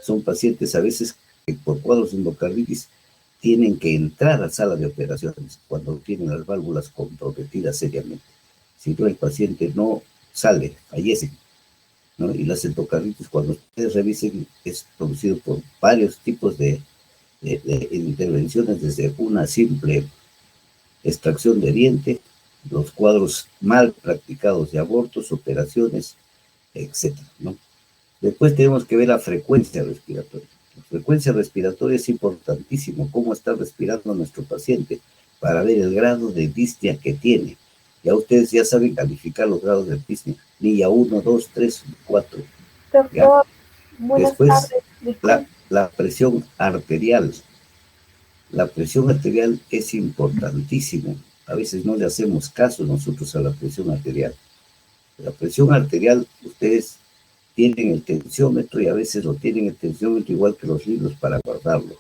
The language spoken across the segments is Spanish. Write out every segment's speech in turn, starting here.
Son pacientes a veces que por cuadros de endocarditis tienen que entrar a sala de operaciones cuando tienen las válvulas comprometidas seriamente. Si no, el paciente no sale, fallece, ¿no? Y las endocarditis, cuando ustedes revisen, es producido por varios tipos de intervenciones, desde una simple extracción de diente, los cuadros mal practicados de abortos, operaciones, etcétera, ¿no? Después tenemos que ver la frecuencia respiratoria. La frecuencia respiratoria es importantísimo, cómo está respirando nuestro paciente, para ver el grado de disnea que tiene. Ya ustedes ya saben calificar los grados de disnea, NIA 1, 2, 3, 4. Doctor, buenas tardes. Después, la presión arterial. La presión arterial es importantísimo. A veces no le hacemos caso nosotros a la presión arterial. La presión arterial, ustedes tienen el tensiómetro y a veces lo tienen el tensiómetro igual que los libros para guardarlo.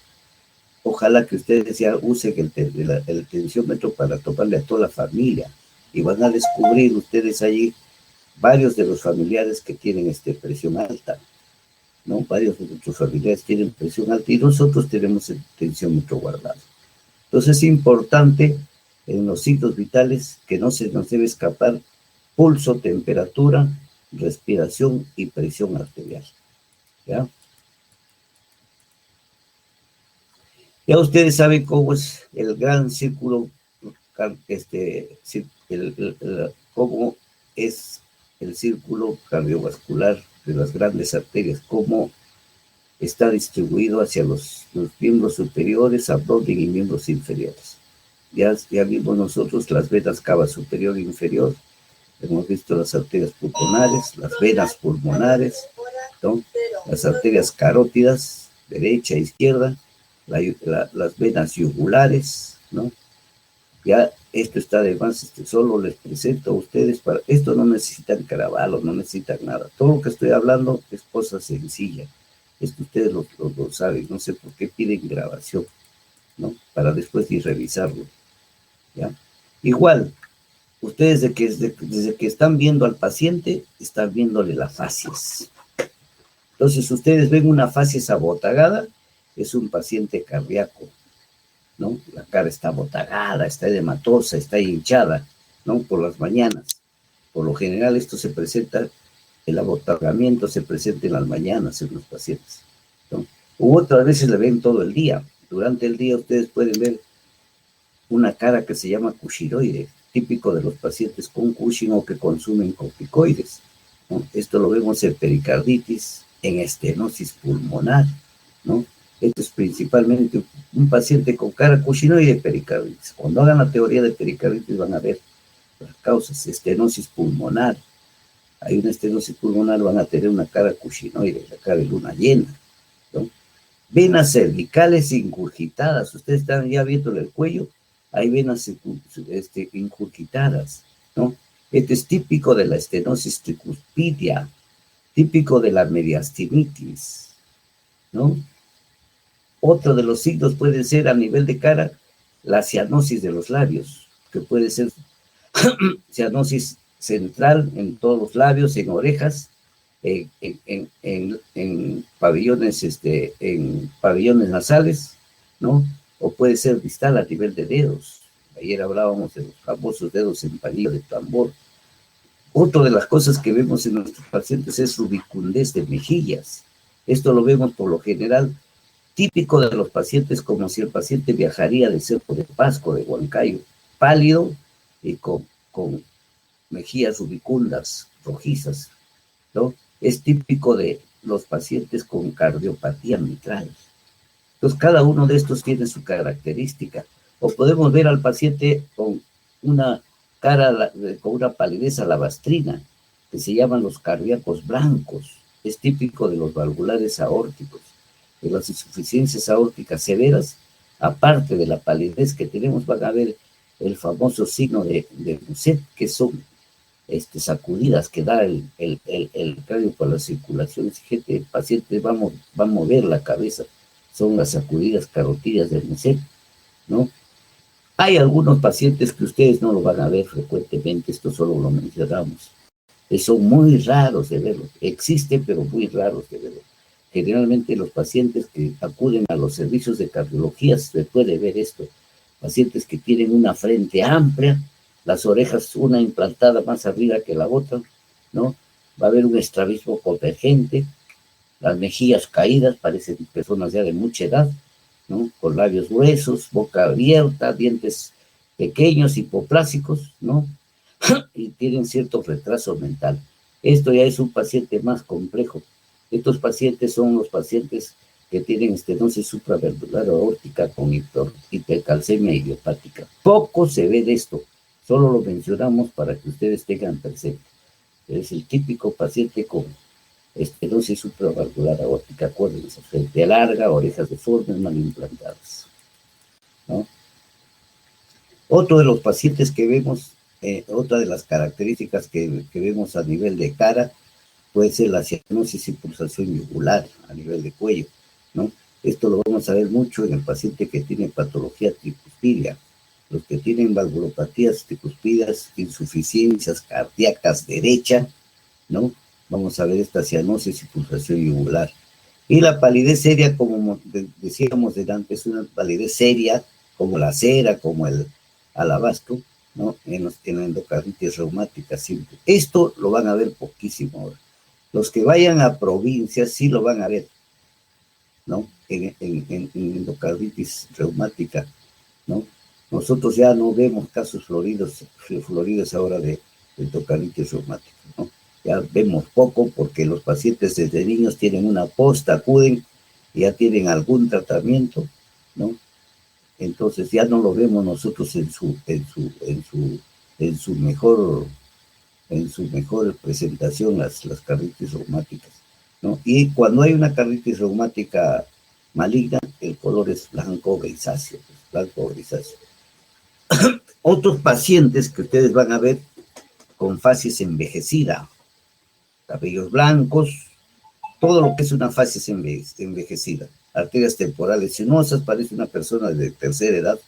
Ojalá que ustedes ya usen el tensiómetro para tomarle a toda la familia y van a descubrir ustedes allí varios de los familiares que tienen presión alta, ¿no? Varios de nuestros familiares tienen presión alta y nosotros tenemos el tensiómetro guardado. Entonces es importante en los signos vitales que no se nos debe escapar pulso, temperatura, respiración y presión arterial. ¿Ya? Ya ustedes saben cómo es el gran círculo, cómo es el círculo cardiovascular de las grandes arterias, cómo está distribuido hacia los miembros superiores, abdomen y miembros inferiores. Ya vimos nosotros las venas cava superior e inferior, hemos visto las arterias pulmonares, las venas pulmonares, ¿no? Las arterias carótidas, derecha e izquierda, las venas yugulares, ¿no? Ya esto está de más, solo les presento a ustedes, esto no necesitan carabalos, no necesitan nada. Todo lo que estoy hablando es cosa sencilla. Esto ustedes lo saben, no sé por qué piden grabación, ¿no? Para después ir revisarlo, ¿ya? Igual, ustedes desde que están viendo al paciente, están viéndole las fascias. Entonces, ustedes ven una fascia abotagada, es un paciente cardíaco, ¿no? La cara está abotagada, está edematosa, está hinchada, ¿no? Por las mañanas. Por lo general, esto se presenta, el abotagamiento se presenta en las mañanas en los pacientes, ¿no? U otras veces le ven todo el día. Durante el día ustedes pueden ver una cara que se llama cushiroide, típico de los pacientes con Cushing o que consumen corticoides, ¿no? Esto lo vemos en pericarditis, en estenosis pulmonar, ¿no? Esto es principalmente un paciente con cara cushinoide y pericarditis. Cuando hagan la teoría de pericarditis van a ver las causas. Estenosis pulmonar. Hay una estenosis pulmonar, van a tener una cara cushinoide, la cara de luna llena, ¿no? Venas cervicales ingurgitadas. Ustedes están ya viendo el cuello, hay venas ingurgitadas, ¿no? Este es típico de la estenosis tricuspidia, típico de la mediastinitis, ¿no? Otro de los signos puede ser a nivel de cara la cianosis de los labios, que puede ser cianosis central en todos los labios, en orejas, en pabellones nasales, ¿no? O puede ser distal a nivel de dedos. Ayer hablábamos de los famosos dedos en palillo de tambor. Otra de las cosas que vemos en nuestros pacientes es rubicundez de mejillas. Esto lo vemos por lo general típico de los pacientes, como si el paciente viajaría de Cerro de Pasco, de Huancayo, pálido y con mejillas rubicundas, rojizas, ¿no? Es típico de los pacientes con cardiopatía mitral. Entonces, cada uno de estos tiene su característica. O podemos ver al paciente con una cara, con una palidez alabastrina, que se llaman los cardíacos blancos. Es típico de los valvulares aórticos. De las insuficiencias aórticas severas, aparte de la palidez que tenemos, van a ver el famoso signo de Muset, que son sacudidas que da el cardio por la circulación. Gente, el paciente va a mover la cabeza, son las sacudidas carotidas de Muset, ¿no? Hay algunos pacientes que ustedes no lo van a ver frecuentemente, esto solo lo mencionamos, que son muy raros de verlos, existen pero muy raros de verlos, Generalmente los pacientes que acuden a los servicios de cardiología se puede ver esto. Pacientes que tienen una frente amplia, las orejas una implantada más arriba que la otra, ¿no? Va a haber un estrabismo convergente, las mejillas caídas, parecen personas ya de mucha edad, ¿no? Con labios gruesos, boca abierta, dientes pequeños, hipoplásicos, ¿no? Y tienen cierto retraso mental. Esto ya es un paciente más complejo. Estos pacientes son los pacientes que tienen estenosis supraventricular aórtica con hipercalcemia idiopática. Poco se ve de esto, solo lo mencionamos para que ustedes tengan presente. Es el típico paciente con estenosis supravalvular aórtica, acuérdense, frente larga, orejas deformes, mal implantadas, ¿no? Otro de los pacientes que vemos, otra de las características que vemos a nivel de cara, puede ser la cianosis y pulsación yugular a nivel de cuello, ¿no? Esto lo vamos a ver mucho en el paciente que tiene patología tricuspidia, los que tienen valvulopatías tricuspidas, insuficiencias cardíacas derecha, ¿no? Vamos a ver esta cianosis y pulsación yugular. Y la palidez seria, como decíamos delante, es una palidez seria, como la cera, como el alabastro, ¿no? En la endocarditis reumática simple. Esto lo van a ver poquísimo ahora. Los que vayan a provincias sí lo van a ver, ¿no? En endocarditis reumática, ¿no? Nosotros ya no vemos casos floridos ahora de endocarditis reumática, ¿no? Ya vemos poco porque los pacientes desde niños tienen una posta, acuden y ya tienen algún tratamiento, ¿no? Entonces ya no lo vemos nosotros en su mejor presentación las carditis reumáticas, ¿no? Y cuando hay una carditis reumática maligna, el color es blanco grisáceo, blanco grisáceo. Otros pacientes que ustedes van a ver con facies envejecida, cabellos blancos, todo lo que es una facies envejecida, arterias temporales sinuosas, parece una persona de tercera edad,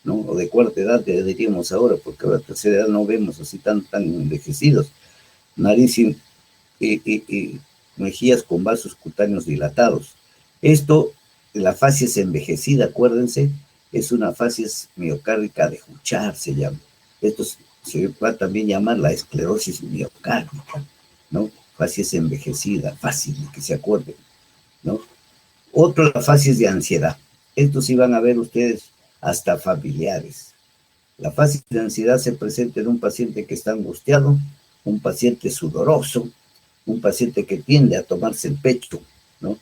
¿no? O de cuarta edad, diríamos ahora, porque a la tercera edad no vemos así tan envejecidos. Nariz y mejillas con vasos cutáneos dilatados. Esto, la facies envejecida, acuérdense, es una facies miocárdica de Huchar, se llama. Esto se va a también llamar la esclerosis miocárdica, ¿no? Facies envejecida, fácil que se acuerden, ¿no? Otro, la facies de ansiedad. Estos sí van a ver ustedes hasta familiares. La facies de ansiedad se presenta en un paciente que está angustiado, un paciente sudoroso, un paciente que tiende a tomarse el pecho, ¿no?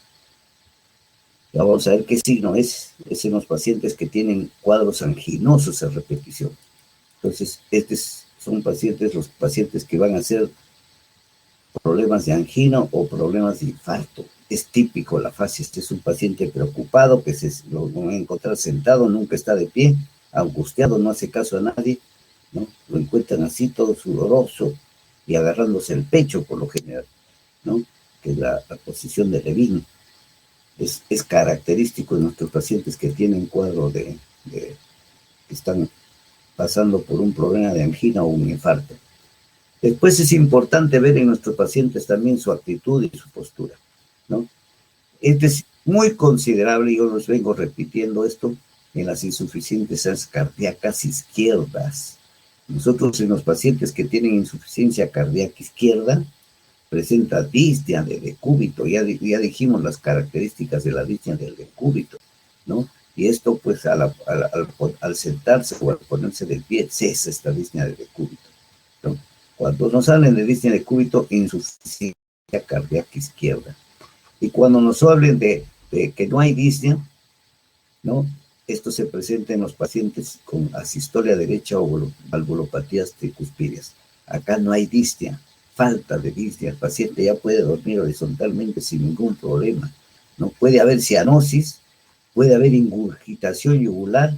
Ya vamos a ver qué signo es en los pacientes que tienen cuadros anginosos a repetición. Entonces, son los pacientes que van a ser problemas de angina o problemas de infarto. Es típico la facies. Este es un paciente preocupado que lo van a encontrar sentado, nunca está de pie, angustiado, no hace caso a nadie, ¿no? Lo encuentran así todo sudoroso y agarrándose el pecho por lo general, ¿no? Que es la posición de Levine. Es característico de nuestros pacientes que tienen cuadro que están pasando por un problema de angina o un infarto. Después es importante ver en nuestros pacientes también su actitud y su postura, ¿no? Este es muy considerable, yo los vengo repitiendo esto, en las insuficiencias cardíacas izquierdas. Nosotros en los pacientes que tienen insuficiencia cardíaca izquierda, presenta disnea de decúbito, ya dijimos las características de la disnea del decúbito, ¿no? Y esto pues al sentarse o al ponerse de pie cesa esta disnea de decúbito, ¿no? Cuando nos hablen de disnea de decúbito, insuficiencia cardíaca izquierda. Y cuando nos hablen de que no hay disnea, ¿no? Esto se presenta en los pacientes con asistolia derecha o valvulopatías tricuspídeas. Acá no hay disnea, falta de disnea. El paciente ya puede dormir horizontalmente sin ningún problema, ¿no? Puede haber cianosis, puede haber ingurgitación yugular,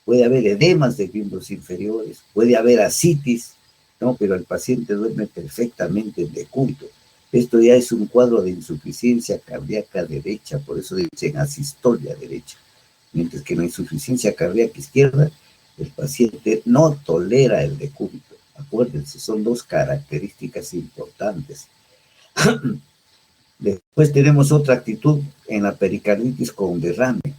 puede haber edemas de miembros inferiores, puede haber ascitis, ¿no? Pero el paciente duerme perfectamente en decúbito. Esto ya es un cuadro de insuficiencia cardíaca derecha, por eso dicen asistolia derecha. Mientras que en la insuficiencia cardíaca izquierda, el paciente no tolera el decúbito. Acuérdense, son dos características importantes. Después tenemos otra actitud en la pericarditis con derrame.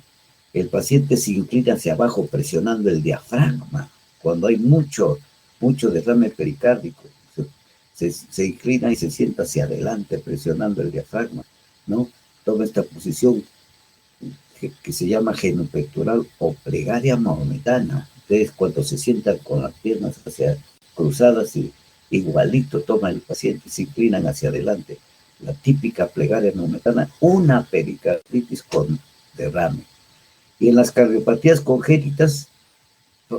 El paciente se inclina hacia abajo presionando el diafragma. Cuando hay mucho derrame pericárdico, se inclina y se sienta hacia adelante presionando el diafragma, ¿no? Toma esta posición que se llama genupectoral o plegaria mahometana. Ustedes cuando se sientan con las piernas hacia cruzadas y igualito toma el paciente y se inclinan hacia adelante. La típica plegaria mahometana, una pericarditis con derrame. Y en las cardiopatías congénitas,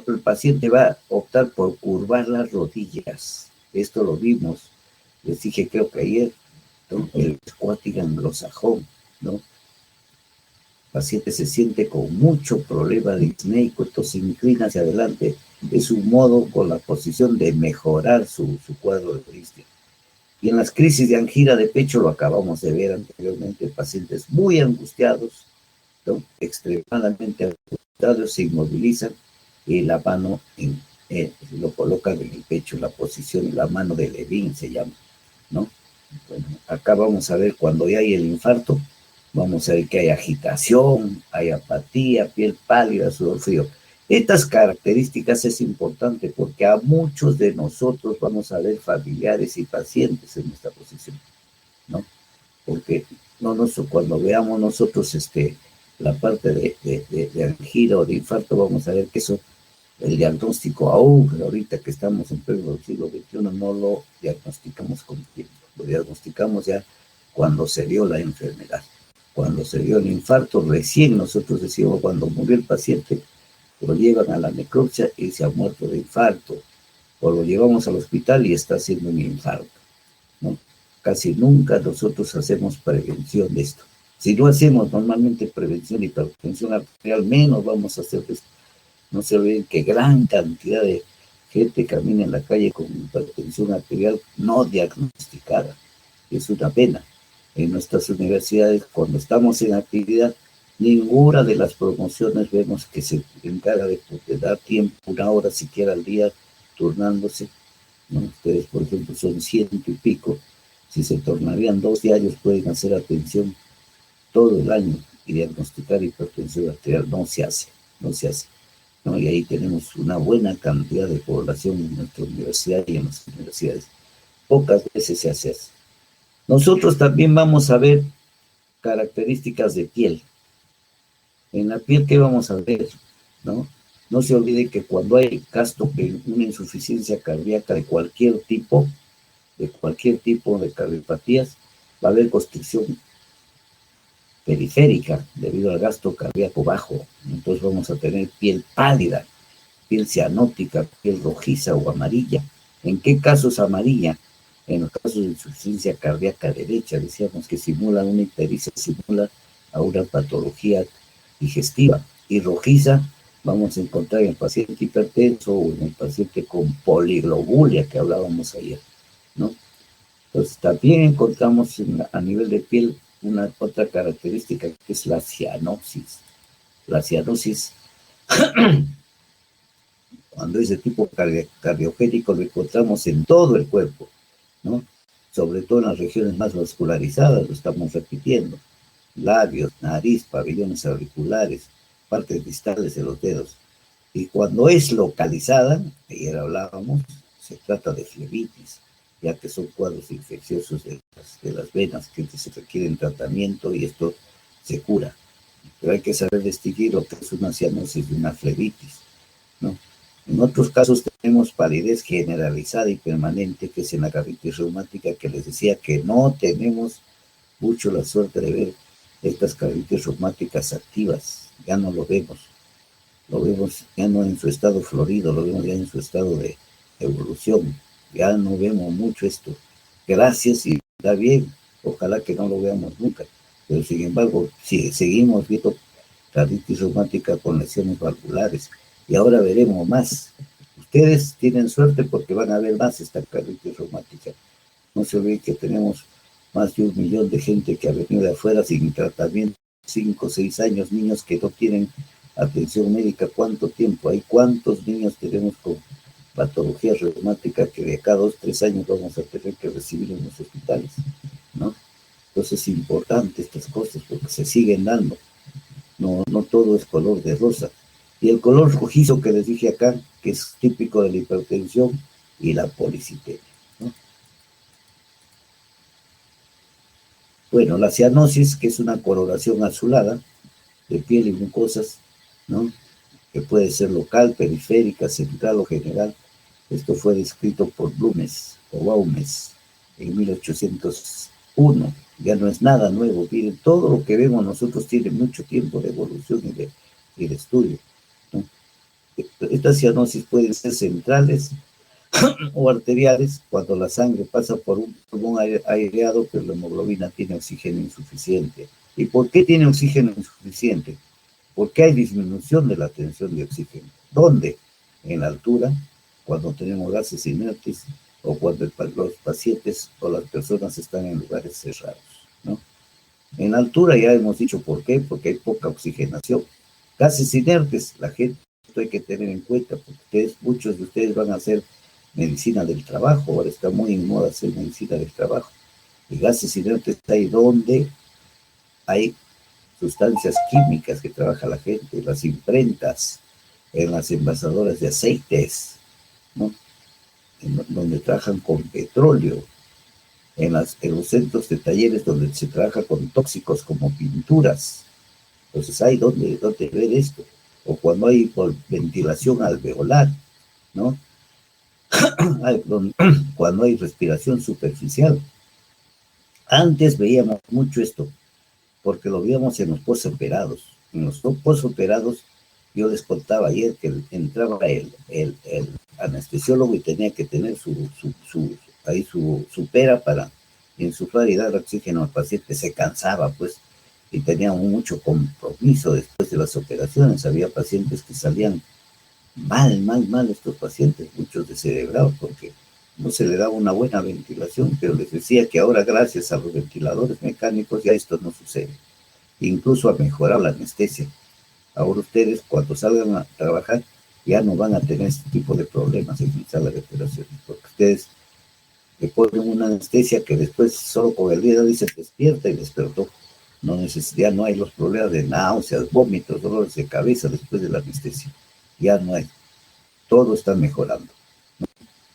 el paciente va a optar por curvar las rodillas. Esto lo vimos, les dije creo que ayer, ¿no? El squatting anglosajón, ¿no? El paciente se siente con mucho problema de disneico, entonces se inclina hacia adelante. Es un modo con la posición de mejorar su cuadro de disnea. Y en las crisis de angina de pecho, lo acabamos de ver anteriormente, pacientes muy angustiados, ¿no? Extremadamente angustiados, se inmovilizan y la mano lo colocan en el pecho, la posición, la mano de Levin se llama, ¿no? Bueno, acá vamos a ver cuando ya hay el infarto, vamos a ver que hay agitación, hay apatía, piel pálida, sudor frío. Estas características es importante porque a muchos de nosotros vamos a ver familiares y pacientes en esta posición, ¿no? Porque cuando veamos nosotros la parte de angina o de infarto, vamos a ver que eso, el diagnóstico aún ahorita que estamos en pleno siglo XXI, no lo diagnosticamos con tiempo, lo diagnosticamos ya cuando se dio la enfermedad. Cuando se dio el infarto, recién nosotros decimos, cuando murió el paciente, lo llevan a la necropsia y se ha muerto de infarto, o lo llevamos al hospital y está haciendo un infarto, ¿no? Casi nunca nosotros hacemos prevención de esto. Si no hacemos normalmente prevención y hipertensión arterial, menos vamos a hacer esto. No se olviden que gran cantidad de gente camina en la calle con hipertensión arterial no diagnosticada. Es una pena. En nuestras universidades, cuando estamos en actividad, ninguna de las promociones vemos que se encarga de dar tiempo, 1 hora siquiera al día, turnándose, ¿no? Ustedes, por ejemplo, son 100 y pico. Si se tornarían 2 diarios, pueden hacer atención todo el año y diagnosticar hipertensión arterial. No se hace, ¿no? Y ahí tenemos una buena cantidad de población en nuestra universidad y en las universidades. Pocas veces se hace así. Nosotros también vamos a ver características de piel. En la piel, ¿qué vamos a ver? ¿No? No se olvide que cuando hay una insuficiencia cardíaca de cualquier tipo de cardiopatías, va a haber constricción periférica debido al gasto cardíaco bajo. Entonces vamos a tener piel pálida, piel cianótica, piel rojiza o amarilla. ¿En qué casos amarilla? En los casos de insuficiencia cardíaca derecha, decíamos que simula una ictericia, simula a una patología digestiva. Y rojiza vamos a encontrar en el paciente hipertenso o en el paciente con poliglobulia que hablábamos ayer, ¿no? Entonces también encontramos a nivel de piel otra característica que es la cianosis. La cianosis, cuando es de tipo cardiogénico, lo encontramos en todo el cuerpo, ¿no? Sobre todo en las regiones más vascularizadas, lo estamos repitiendo. Labios, nariz, pabellones auriculares, partes distales de los dedos. Y cuando es localizada, ayer hablábamos, se trata de flebitis, ya que son cuadros infecciosos de las venas que se requieren tratamiento y esto se cura. Pero hay que saber distinguir lo que es una cianosis de una flebitis, ¿no? En otros casos tenemos palidez generalizada y permanente, que es en la carditis reumática, que les decía que no tenemos mucho la suerte de ver estas carditis reumáticas activas. Ya no lo vemos ya no en su estado florido, lo vemos ya en su estado de evolución. Ya no vemos mucho esto. Gracias y está bien, ojalá que no lo veamos nunca. Pero sin embargo, si seguimos viendo carditis reumática con lesiones valvulares, y ahora veremos más. Ustedes tienen suerte porque van a ver más esta carditis reumática. No se olviden que tenemos más de 1 millón de gente que ha venido de afuera sin tratamiento, 5 o 6 años, niños que no tienen atención médica. ¿Cuánto tiempo hay? ¿Cuántos niños tenemos con patología reumática que de cada 2 o 3 años vamos a tener que recibir en los hospitales, ¿no? Entonces es importante estas cosas porque se siguen dando. No todo es color de rosa. Y el color rojizo que les dije acá, que es típico de la hipertensión y la policitemia, ¿no? Bueno, la cianosis, que es una coloración azulada de piel y mucosas, ¿no? Que puede ser local, periférica, central o general. Esto fue descrito por Blumes o Baumes en 1801. Ya no es nada nuevo. Miren, todo lo que vemos nosotros tiene mucho tiempo de evolución y de estudio, ¿no? Estas cianosis pueden ser centrales o arteriales cuando la sangre pasa por un pulmón aireado, pero la hemoglobina tiene oxígeno insuficiente. ¿Y por qué tiene oxígeno insuficiente? Porque hay disminución de la tensión de oxígeno. ¿Dónde? En la altura, cuando tenemos gases inertes o cuando los pacientes o las personas están en lugares cerrados, ¿no? En altura ya hemos dicho por qué, porque hay poca oxigenación. Gases inertes, la gente, esto hay que tener en cuenta, porque muchos de ustedes van a hacer medicina del trabajo, ahora está muy en moda hacer medicina del trabajo. Y gases inertes ahí donde hay sustancias químicas que trabaja la gente, las imprentas, en las envasadoras de aceites, ¿no? Donde trabajan con petróleo, en los centros de talleres donde se trabaja con tóxicos como pinturas. Entonces hay donde ver esto. O cuando hay ventilación alveolar, ¿no? Cuando hay respiración superficial. Antes veíamos mucho esto, porque lo veíamos en los postoperados. En los postoperados, yo les contaba ayer que entraba el anestesiólogo y tenía que tener su pera para insuflar y dar oxígeno al paciente. Se cansaba, pues, y tenía mucho compromiso después de las operaciones. Había pacientes que salían mal estos pacientes, muchos descerebrados, porque no se le daba una buena ventilación, pero les decía que ahora gracias a los ventiladores mecánicos ya esto no sucede. Incluso ha mejorado la anestesia. Ahora ustedes cuando salgan a trabajar ya no van a tener este tipo de problemas en sala de operaciones, porque ustedes le ponen una anestesia que después solo con el día dice despierta y despertó. Ya no hay los problemas de náuseas, vómitos, dolores de cabeza después de la anestesia. Ya no hay. Todo está mejorando.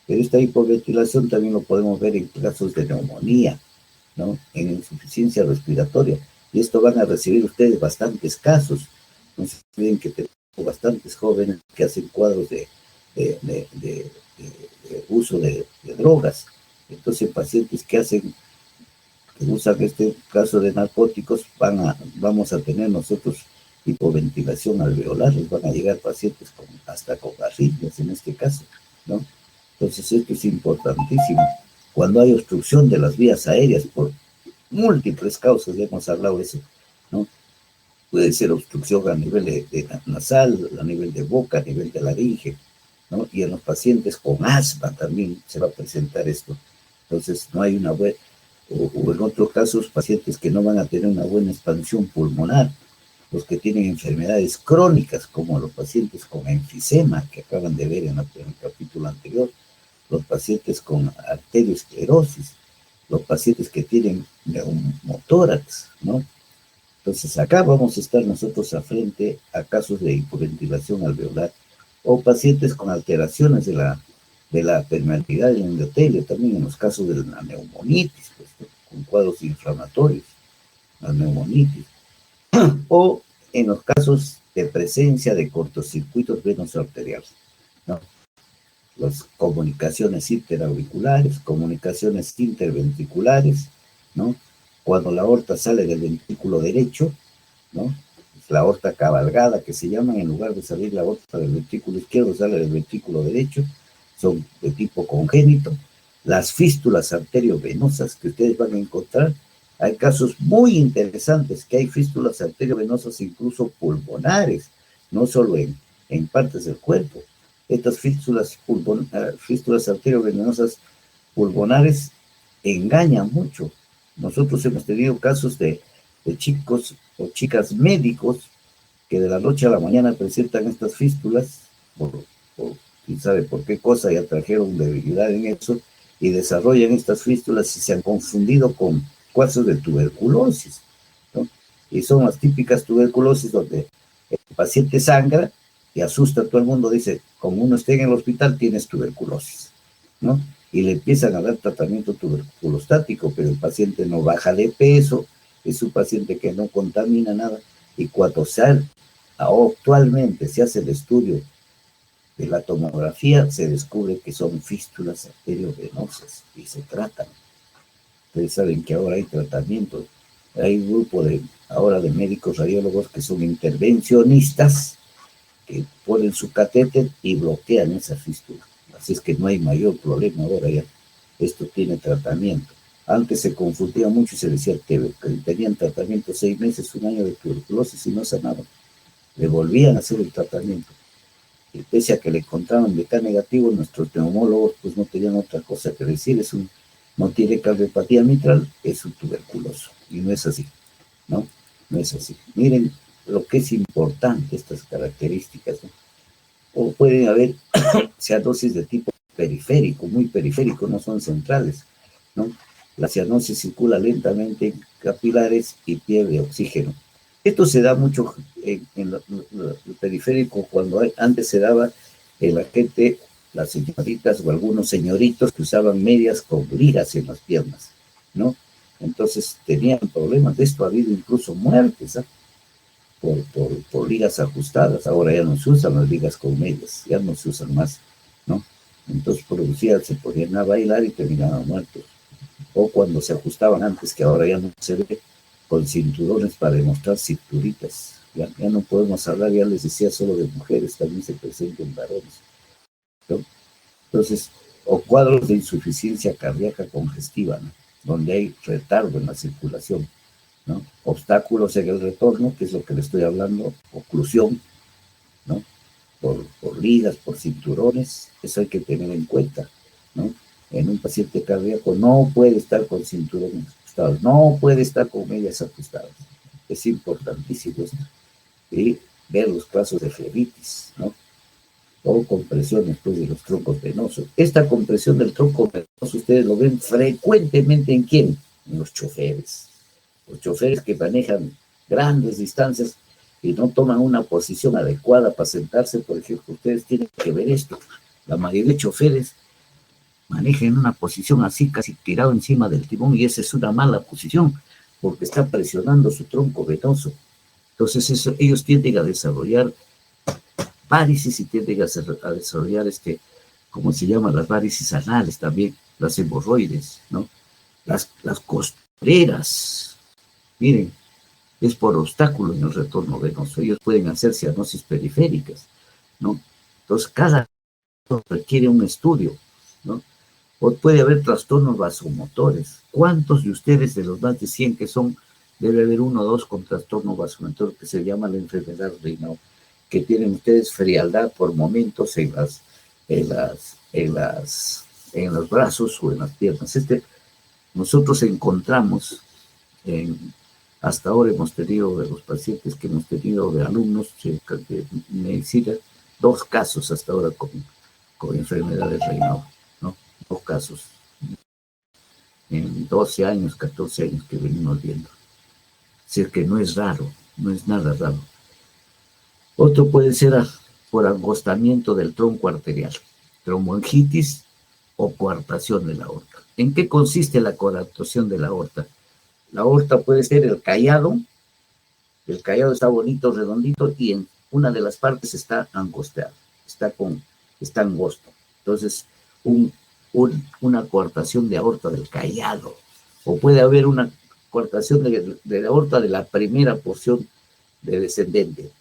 Pero esta hipoventilación también lo podemos ver en casos de neumonía, ¿no? En insuficiencia respiratoria. Y esto van a recibir ustedes bastantes casos. No se olviden que tengo bastantes jóvenes que hacen cuadros de uso de drogas. Entonces, pacientes que usan este caso de narcóticos, vamos a tener nosotros hipoventilación alveolar, les van a llegar pacientes hasta con arritmias en este caso, ¿no? Entonces esto es importantísimo. Cuando hay obstrucción de las vías aéreas por múltiples causas, ya hemos hablado de eso, ¿no? Puede ser obstrucción a nivel de nasal, a nivel de boca, a nivel de laringe, ¿no? Y en los pacientes con asma también se va a presentar esto. Entonces no hay una buena, o en otros casos pacientes que no van a tener una buena expansión pulmonar, los que tienen enfermedades crónicas, como los pacientes con enfisema, que acaban de ver en el capítulo anterior, los pacientes con arteriosclerosis, los pacientes que tienen neumotórax, ¿no? Entonces acá vamos a estar nosotros frente a casos de hipoventilación alveolar o pacientes con alteraciones de la permeabilidad del endotelio, también en los casos de la neumonitis, pues, ¿no? Con cuadros inflamatorios, la neumonitis, o en los casos de presencia de cortocircuitos venoso arteriales, ¿no? Las comunicaciones interauriculares, comunicaciones interventriculares, ¿no? Cuando la aorta sale del ventrículo derecho, ¿no? La aorta cabalgada que se llama, en lugar de salir la aorta del ventrículo izquierdo, sale del ventrículo derecho, son de tipo congénito. Las fístulas arteriovenosas que ustedes van a encontrar, hay casos muy interesantes que hay fístulas arteriovenosas incluso pulmonares, no solo en partes del cuerpo. Estas fístulas arteriovenosas pulmonares engañan mucho. Nosotros hemos tenido casos de chicos o chicas médicos que de la noche a la mañana presentan estas fístulas, por quién sabe por qué cosa, ya trajeron debilidad en eso, y desarrollan estas fístulas y se han confundido con casos de tuberculosis, ¿no? Y son las típicas tuberculosis donde el paciente sangra y asusta a todo el mundo, dice, como uno esté en el hospital, tienes tuberculosis, ¿no? Y le empiezan a dar tratamiento tuberculostático, pero el paciente no baja de peso, es un paciente que no contamina nada, y cuando actualmente se hace el estudio de la tomografía, se descubre que son fístulas arteriovenosas y se tratan. Ustedes saben que ahora hay tratamiento, hay un grupo ahora de médicos radiólogos que son intervencionistas, que ponen su catéter y bloquean esa fístula. Así es que no hay mayor problema ahora ya. Esto tiene tratamiento. Antes se confundía mucho y se decía que tenían tratamiento 6 meses, 1 año de tuberculosis y no sanaban. Le volvían a hacer el tratamiento. Y pese a que le encontraban beta negativo, nuestros neumólogos pues no tenían otra cosa que decir. No tiene cardiopatía mitral, es un tuberculoso. Y no es así, ¿no? No es así. Miren lo que es importante, estas características, ¿no? O pueden haber cianosis de tipo periférico, muy periférico, no son centrales, ¿no? La cianosis circula lentamente en capilares y pierde oxígeno. Esto se da mucho en el periférico, cuando antes se daba en la gente, las señoritas o algunos señoritos que usaban medias con ligas en las piernas, ¿no? Entonces tenían problemas de esto, ha habido incluso muertes, ¿eh? Por ligas ajustadas. Ahora ya no se usan las ligas con medias, ya no se usan más, ¿no? Entonces se ponían a bailar y terminaban muertos. O cuando se ajustaban antes, que ahora ya no se ve, con cinturones para demostrar cinturitas. Ya no podemos hablar, ya les decía, solo de mujeres, también se presentan varones, ¿no? Entonces, o cuadros de insuficiencia cardíaca congestiva, ¿no? Donde hay retardo en la circulación, ¿no? Obstáculos en el retorno, que es lo que le estoy hablando, oclusión, ¿no? Por ligas, por cinturones, eso hay que tener en cuenta, ¿no? En un paciente cardíaco no puede estar con cinturones ajustados, no puede estar con medias ajustadas. Es importantísimo esto. Y ver los casos de flebitis, ¿no? O compresión después de los troncos venosos. Esta compresión del tronco venoso, ustedes lo ven frecuentemente ¿en quién? En los choferes. Los choferes que manejan grandes distancias y no toman una posición adecuada para sentarse. Por ejemplo, ustedes tienen que ver esto. La mayoría de choferes manejan en una posición así, casi tirado encima del timón, y esa es una mala posición, porque está presionando su tronco venoso. Entonces ellos tienden a desarrollar varices y tienden a desarrollar como se llama, las varices anales también, las hemorroides, ¿no? Las costureras, miren, es por obstáculo en el retorno venoso. Ellos pueden hacer cianosis periféricas, ¿no? Entonces, cada caso requiere un estudio, ¿no? O puede haber trastornos vasomotores. ¿Cuántos de ustedes, de los más de 100 que son, debe haber 1 o 2 con trastorno vasomotor, que se llama la enfermedad renal, que tienen ustedes frialdad por momentos en los brazos o en las piernas? Nosotros encontramos, hasta ahora hemos tenido, de los pacientes que hemos tenido, de alumnos de medicina, 2 casos hasta ahora con enfermedades renal, ¿no? 2 casos en 12 años, 14 años que venimos viendo. Es decir, que no es raro, no es nada raro. Otro puede ser por angostamiento del tronco arterial, tromboangitis o coartación de la aorta. ¿En qué consiste la coartación de la aorta? La aorta puede ser el callado está bonito, redondito, y en una de las partes está angosteado, está angosto. Entonces, una coartación de aorta del callado, o puede haber una coartación de la aorta de la primera porción de descendente.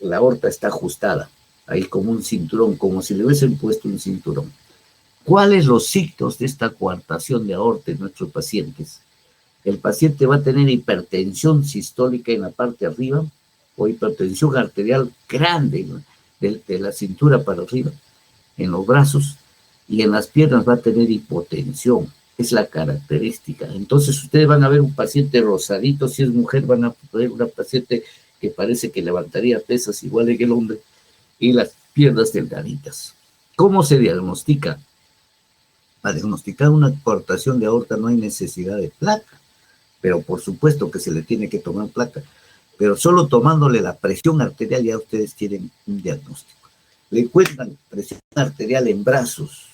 La aorta está ajustada, ahí como un cinturón, como si le hubiesen puesto un cinturón. ¿Cuáles los signos de esta coartación de aorta en nuestros pacientes? El paciente va a tener hipertensión sistólica en la parte de arriba o hipertensión arterial grande, ¿no? de la cintura para arriba, en los brazos, y en las piernas va a tener hipotensión. Es la característica. Entonces ustedes van a ver un paciente rosadito, si es mujer van a ver una paciente que parece que levantaría pesas igual que el hombre, y las piernas delgaditas. ¿Cómo se diagnostica? Para diagnosticar una coartación de aorta no hay necesidad de placa. pero por supuesto que se le tiene que tomar placa, pero solo tomándole la presión arterial ya ustedes tienen un diagnóstico. Le cuentan presión arterial en brazos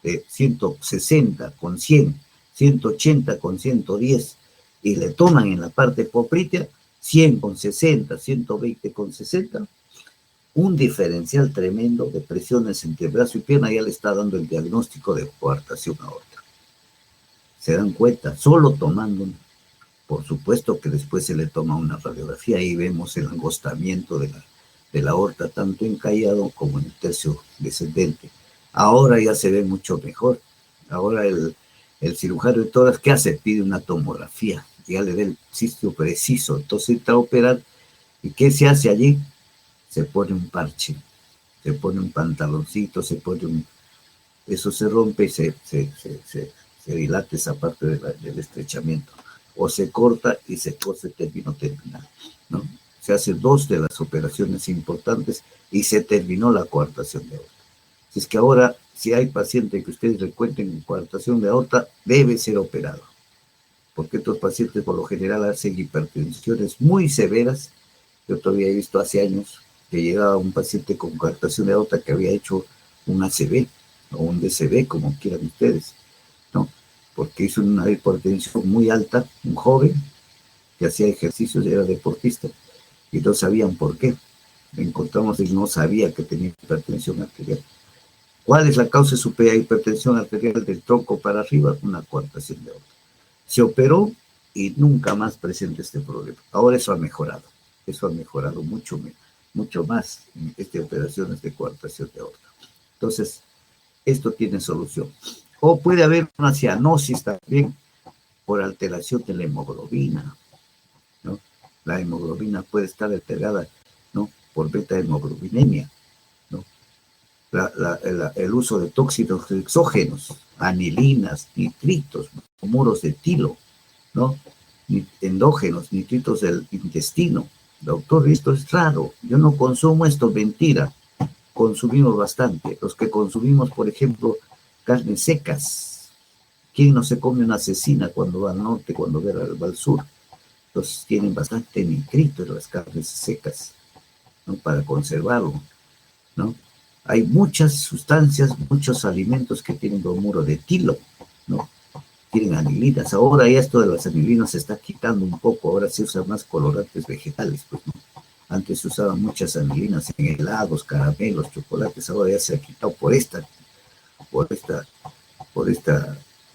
de 160 con 100, 180 con 110, y le toman en la parte poplitea 100 con 60, 120 con 60, un diferencial tremendo de presiones entre brazo y pierna ya le está dando el diagnóstico de coartación aórtica. Se dan cuenta, solo tomando, por supuesto que después se le toma una radiografía y vemos el angostamiento de la aorta, tanto encallado como en el tercio descendente. Ahora ya se ve mucho mejor. Ahora el cirujano de tórax, ¿qué hace? Pide una tomografía, ya le da el sitio preciso, entonces entra a operar. ¿Y qué se hace allí? Se pone un parche, se pone un pantaloncito, se pone un... Eso se rompe y se dilata esa parte del estrechamiento. O se corta y se cose término terminal, ¿no? Se hacen 2 de las operaciones importantes y se terminó la coartación de aorta. Si es que ahora, si hay paciente que ustedes recuenten en coartación de aorta, debe ser operado, porque estos pacientes por lo general hacen hipertensiones muy severas. Yo todavía he visto hace años que llegaba un paciente con coartación de aorta que había hecho un ACV o un DCV, como quieran ustedes, ¿no? Porque hizo una hipertensión muy alta, un joven que hacía ejercicios, era deportista, y no sabían por qué. Encontramos y no sabía que tenía hipertensión arterial. ¿Cuál es la causa de su hipertensión arterial del tronco para arriba? Una coartación de aorta. Se operó y nunca más presenta este problema. Ahora eso ha mejorado mucho más en estas operaciones de coartación de aorta. Entonces, esto tiene solución. O puede haber una cianosis también por alteración de la hemoglobina, ¿no? La hemoglobina puede estar alterada, ¿no?, por beta-hemoglobinemia, ¿no? El uso de tóxicos exógenos, anilinas, nitritos, muros de tilo, ¿no?, endógenos, nitritos del intestino. Doctor, esto es raro, yo no consumo esto, mentira. Consumimos bastante. Los que consumimos, por ejemplo, carnes secas. ¿Quién no se come una cecina cuando va al norte, cuando va al sur? Entonces tienen bastante nitrito en las carnes secas, ¿no?, para conservarlo, ¿no? Hay muchas sustancias, muchos alimentos que tienen bromuro de etilo, ¿no? Tienen anilinas. Ahora ya esto de las anilinas se está quitando un poco, ahora se usan más colorantes vegetales, pues, ¿no? Antes se usaban muchas anilinas en helados, caramelos, chocolates, ahora ya se ha quitado por esta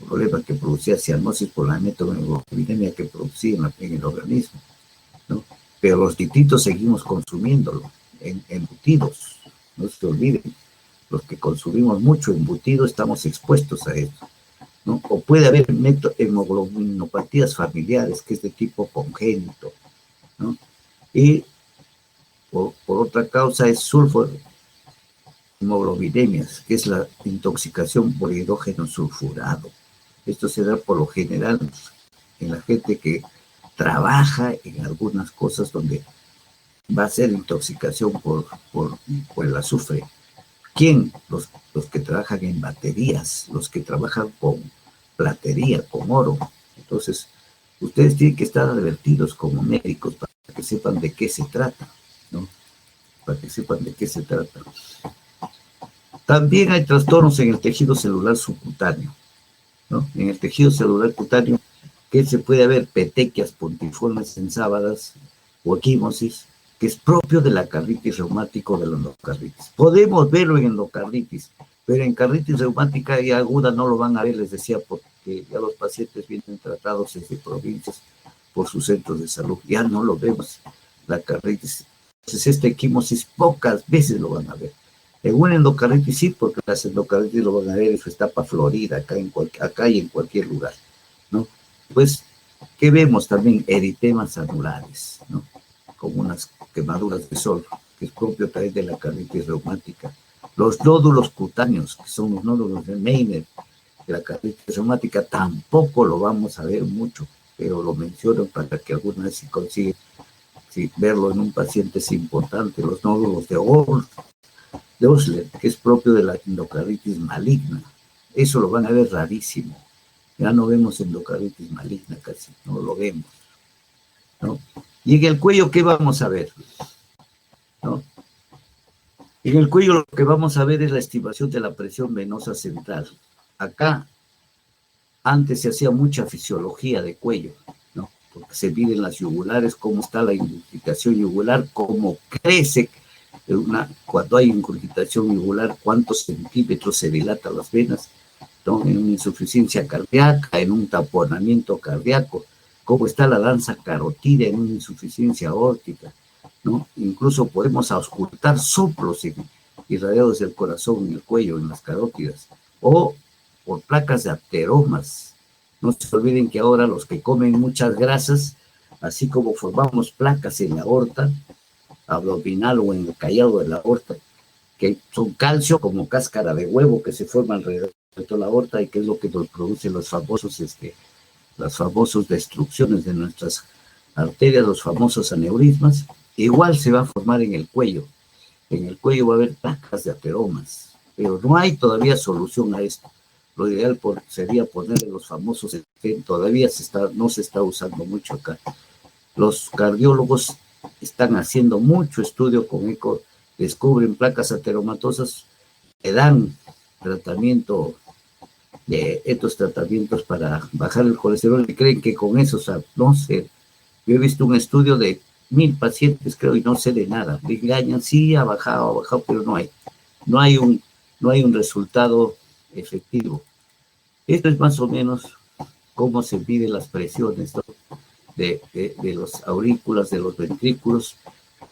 problema que producía cianosis por la metoneurobinemia que producía en el organismo, ¿no? Pero los nitritos seguimos consumiéndolo en embutidos, no se olviden, los que consumimos mucho embutido estamos expuestos a esto, ¿no? O puede haber hemoglobinopatías familiares, que es de tipo congénito, ¿no? Y por otra causa es sulfohemoglobinemias, que es la intoxicación por hidrógeno sulfurado. Esto se da por lo general en la gente que trabaja en algunas cosas donde va a ser intoxicación por el azufre. ¿Quién? Los que trabajan en baterías, los que trabajan con platería, con oro. Entonces, ustedes tienen que estar advertidos como médicos para que sepan de qué se trata, ¿no? Para que sepan de qué se trata. También hay trastornos en el tejido celular subcutáneo, ¿no? En el tejido celular cutáneo, que se puede ver petequias puntiformes en sábanas o equimosis, que es propio de la carditis reumática o de la endocarditis. Podemos verlo en endocarditis, pero en carditis reumática y aguda no lo van a ver, les decía, porque ya los pacientes vienen tratados desde provincias por sus centros de salud. Ya no lo vemos, la carditis. Entonces, esta equimosis pocas veces lo van a ver. En una endocarditis sí, porque las endocarditis lo van a ver en su etapa florida, acá y en cualquier lugar, ¿no? Pues, ¿qué vemos también? Eritemas anulares, ¿no?, como unas quemaduras de sol, que es propio también de la carditis reumática. Los nódulos cutáneos, que son los nódulos de Meiner, de la carditis reumática, tampoco lo vamos a ver mucho, pero lo menciono para que alguna vez si consiguen verlo en un paciente es importante. Los nódulos de Osler, que es propio de la endocarditis maligna, eso lo van a ver rarísimo. Ya no vemos endocarditis maligna casi, no lo vemos, ¿no? Y en el cuello, ¿qué vamos a ver? ¿No? En el cuello lo que vamos a ver es la estimación de la presión venosa central. Acá, antes se hacía mucha fisiología de cuello, ¿no? Porque se miden las yugulares, cómo está la ingurgitación yugular, cómo crece cuando hay ingurgitación yugular, cuántos centímetros se dilatan las venas, ¿no? En una insuficiencia cardíaca, en un taponamiento cardíaco, cómo está la danza carótida en una insuficiencia aórtica, ¿no? Incluso podemos auscultar soplos irradiados del corazón en el cuello, en las carótidas, o por placas de ateromas. No se olviden que ahora los que comen muchas grasas, así como formamos placas en la aorta abdominal o en el callado de la aorta, que son calcio como cáscara de huevo que se forma alrededor de toda la aorta y que es lo que nos produce las famosas destrucciones de nuestras arterias, los famosos aneurismas. Igual se va a formar en el cuello. En el cuello va a haber placas de ateromas, pero no hay todavía solución a esto. Lo ideal sería ponerle los famosos, todavía no se está usando mucho acá. Los cardiólogos están haciendo mucho estudio con eco, descubren placas ateromatosas, le dan tratamiento de estos tratamientos para bajar el colesterol y creen que con eso, o sea, no sé, yo he visto un estudio de 1000 pacientes, creo, y no sé de nada, le engañan, sí, ha bajado, pero no hay un resultado efectivo. Esto es más o menos cómo se miden las presiones, ¿no? de los aurículas, de los ventrículos,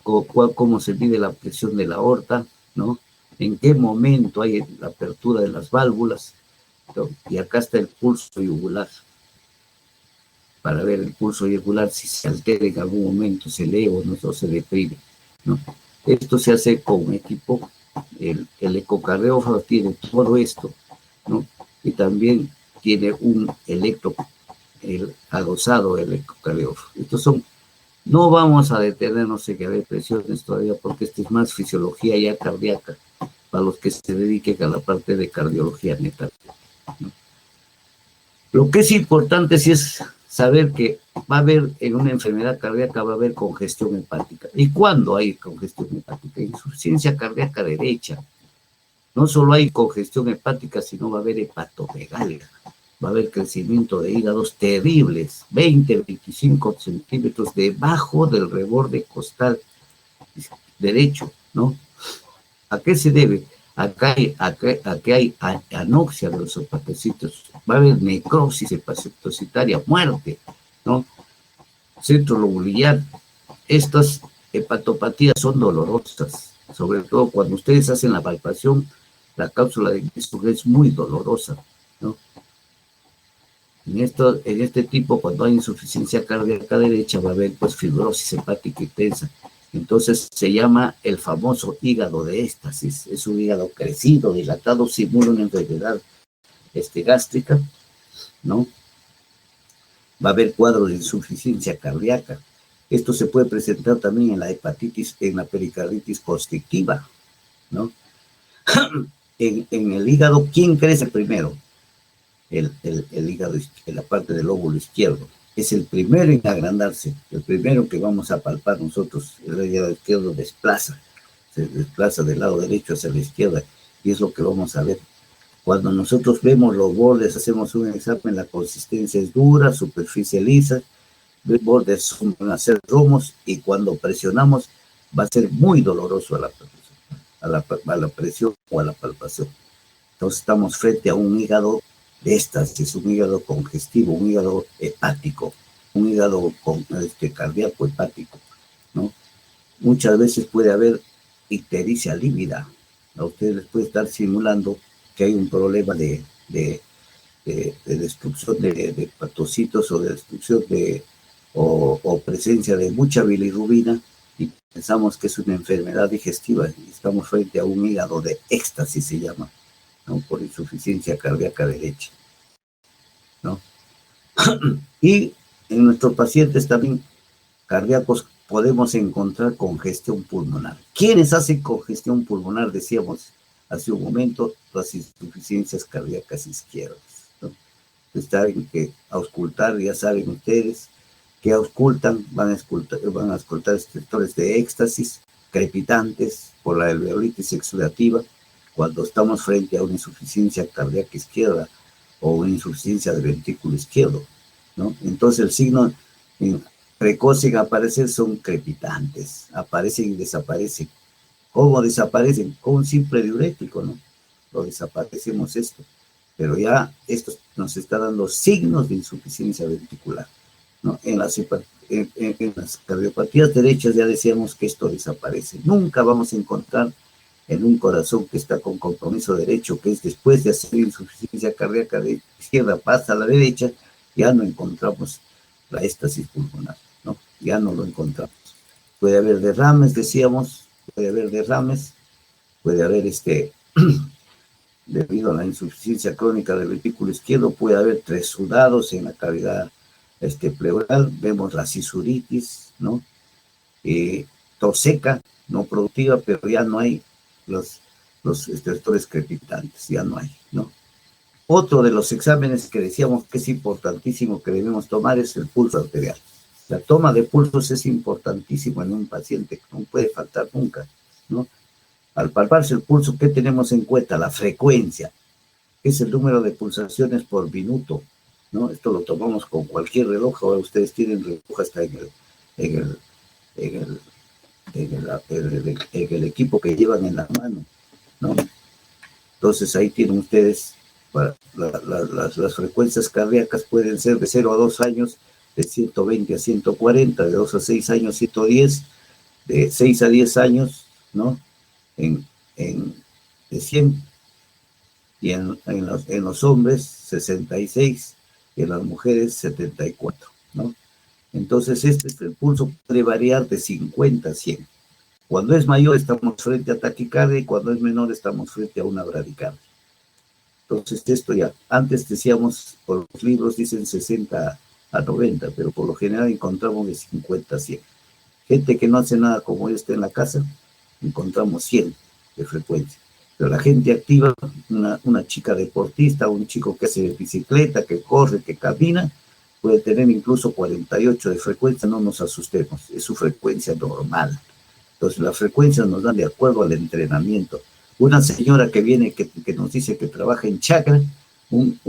cómo se mide la presión de la aorta, ¿no? En qué momento hay la apertura de las válvulas, ¿no? Y acá está el pulso yugular, para ver el pulso yugular si se altera en algún momento, se eleva o no, o se deprime, ¿no? Esto se hace con un equipo, el ecocardiógrafo tiene todo esto, ¿no? Y también tiene un adosado el ecocardiógrafo. No vamos a detenernos en que hay presiones todavía, porque esto es más fisiología ya cardíaca, para los que se dediquen a la parte de cardiología neta, ¿no? Lo que es importante sí es saber que va a haber, en una enfermedad cardíaca va a haber congestión hepática. ¿Y cuándo hay congestión hepática? Insuficiencia cardíaca derecha. No solo hay congestión hepática, sino va a haber hepatomegalia. Va a haber crecimiento de hígados terribles, 20, 25 centímetros debajo del reborde costal derecho, ¿no? ¿A qué se debe? Acá hay anoxia de los hepatocitos, va a haber necrosis hepatocitaria, muerte, ¿no? Centro lobular. Estas hepatopatías son dolorosas, sobre todo cuando ustedes hacen la palpación, la cápsula de Cristo es muy dolorosa, ¿no? En este tipo, cuando hay insuficiencia cardíaca derecha, va a haber pues fibrosis hepática intensa. Entonces se llama el famoso hígado de éxtasis. Es un hígado crecido, dilatado, simula una enfermedad gástrica, ¿no? Va a haber cuadros de insuficiencia cardíaca. Esto se puede presentar también en la hepatitis, en la pericarditis constrictiva, ¿no? En el hígado, ¿quién crece primero? El hígado, en la parte del lóbulo izquierdo. Es el primero en agrandarse, el primero que vamos a palpar nosotros. El hígado izquierdo se desplaza del lado derecho hacia la izquierda, y es lo que vamos a ver. Cuando nosotros vemos los bordes, hacemos un examen, la consistencia es dura, superficie lisa, los bordes van a ser romos, y cuando presionamos va a ser muy doloroso a la presión o a la palpación. Entonces estamos frente a un hígado de éxtasis, un hígado congestivo, un hígado hepático, un hígado cardíaco hepático, ¿no? Muchas veces puede haber ictericia lívida. A ustedes les puede estar simulando que hay un problema de destrucción de hepatocitos, o de destrucción o presencia de mucha bilirrubina, y pensamos que es una enfermedad digestiva, y estamos frente a un hígado de éxtasis, se llama, ¿no? Por insuficiencia cardíaca derecha, ¿no? Y en nuestros pacientes también cardíacos podemos encontrar congestión pulmonar. ¿Quiénes hacen congestión pulmonar? Decíamos hace un momento, las insuficiencias cardíacas izquierdas, ¿no? saben que auscultar, ya saben ustedes, que auscultan, van a auscultar sectores de éxtasis, crepitantes por la alveolitis exudativa, cuando estamos frente a una insuficiencia cardíaca izquierda o una insuficiencia del ventrículo izquierdo, ¿no? Entonces el signo precoz en aparecer son crepitantes, aparecen y desaparecen. ¿Cómo desaparecen? Con un simple diurético, ¿no? Lo desaparecemos esto. Pero ya esto nos está dando signos de insuficiencia ventricular, ¿no? En las cardiopatías derechas ya decíamos que esto desaparece. Nunca vamos a encontrar en un corazón que está con compromiso derecho, que es después de hacer insuficiencia cardíaca de izquierda, pasa a la derecha, ya no encontramos la éstasis pulmonar, ¿no? Ya no lo encontramos. Puede haber derrames, decíamos, puede haber derrames, puede haber debido a la insuficiencia crónica del ventrículo izquierdo, puede haber tresudados en la cavidad pleural, vemos la cisuritis, ¿no? Tos seca, no productiva, pero ya no hay los estertores crepitantes, ya no hay, ¿no? Otro de los exámenes que decíamos que es importantísimo que debemos tomar es el pulso arterial. La toma de pulsos es importantísimo en un paciente, no puede faltar nunca, ¿no? Al palparse el pulso, ¿qué tenemos en cuenta? La frecuencia, que es el número de pulsaciones por minuto, ¿no? Esto lo tomamos con cualquier reloj, ahora ustedes tienen reloj hasta en el equipo que llevan en la mano, ¿no? Entonces ahí tienen ustedes, las frecuencias cardíacas pueden ser de 0 a 2 años, de 120 a 140, de 2 a 6 años 110, de 6 a 10 años, ¿no? De 100, y en los hombres 66, y en las mujeres 74, ¿no? Entonces el pulso puede variar de 50 a 100. Cuando es mayor estamos frente a taquicardia y cuando es menor estamos frente a una bradicardia. Entonces esto ya, antes decíamos, por los libros dicen 60 a 90, pero por lo general encontramos de 50 a 100. Gente que no hace nada como está en la casa, encontramos 100 de frecuencia. Pero la gente activa, una chica deportista, un chico que hace bicicleta, que corre, que camina, puede tener incluso 48 de frecuencia, no nos asustemos, es su frecuencia normal. Entonces las frecuencias nos dan de acuerdo al entrenamiento. Una señora que viene, que nos dice que trabaja en chakra, un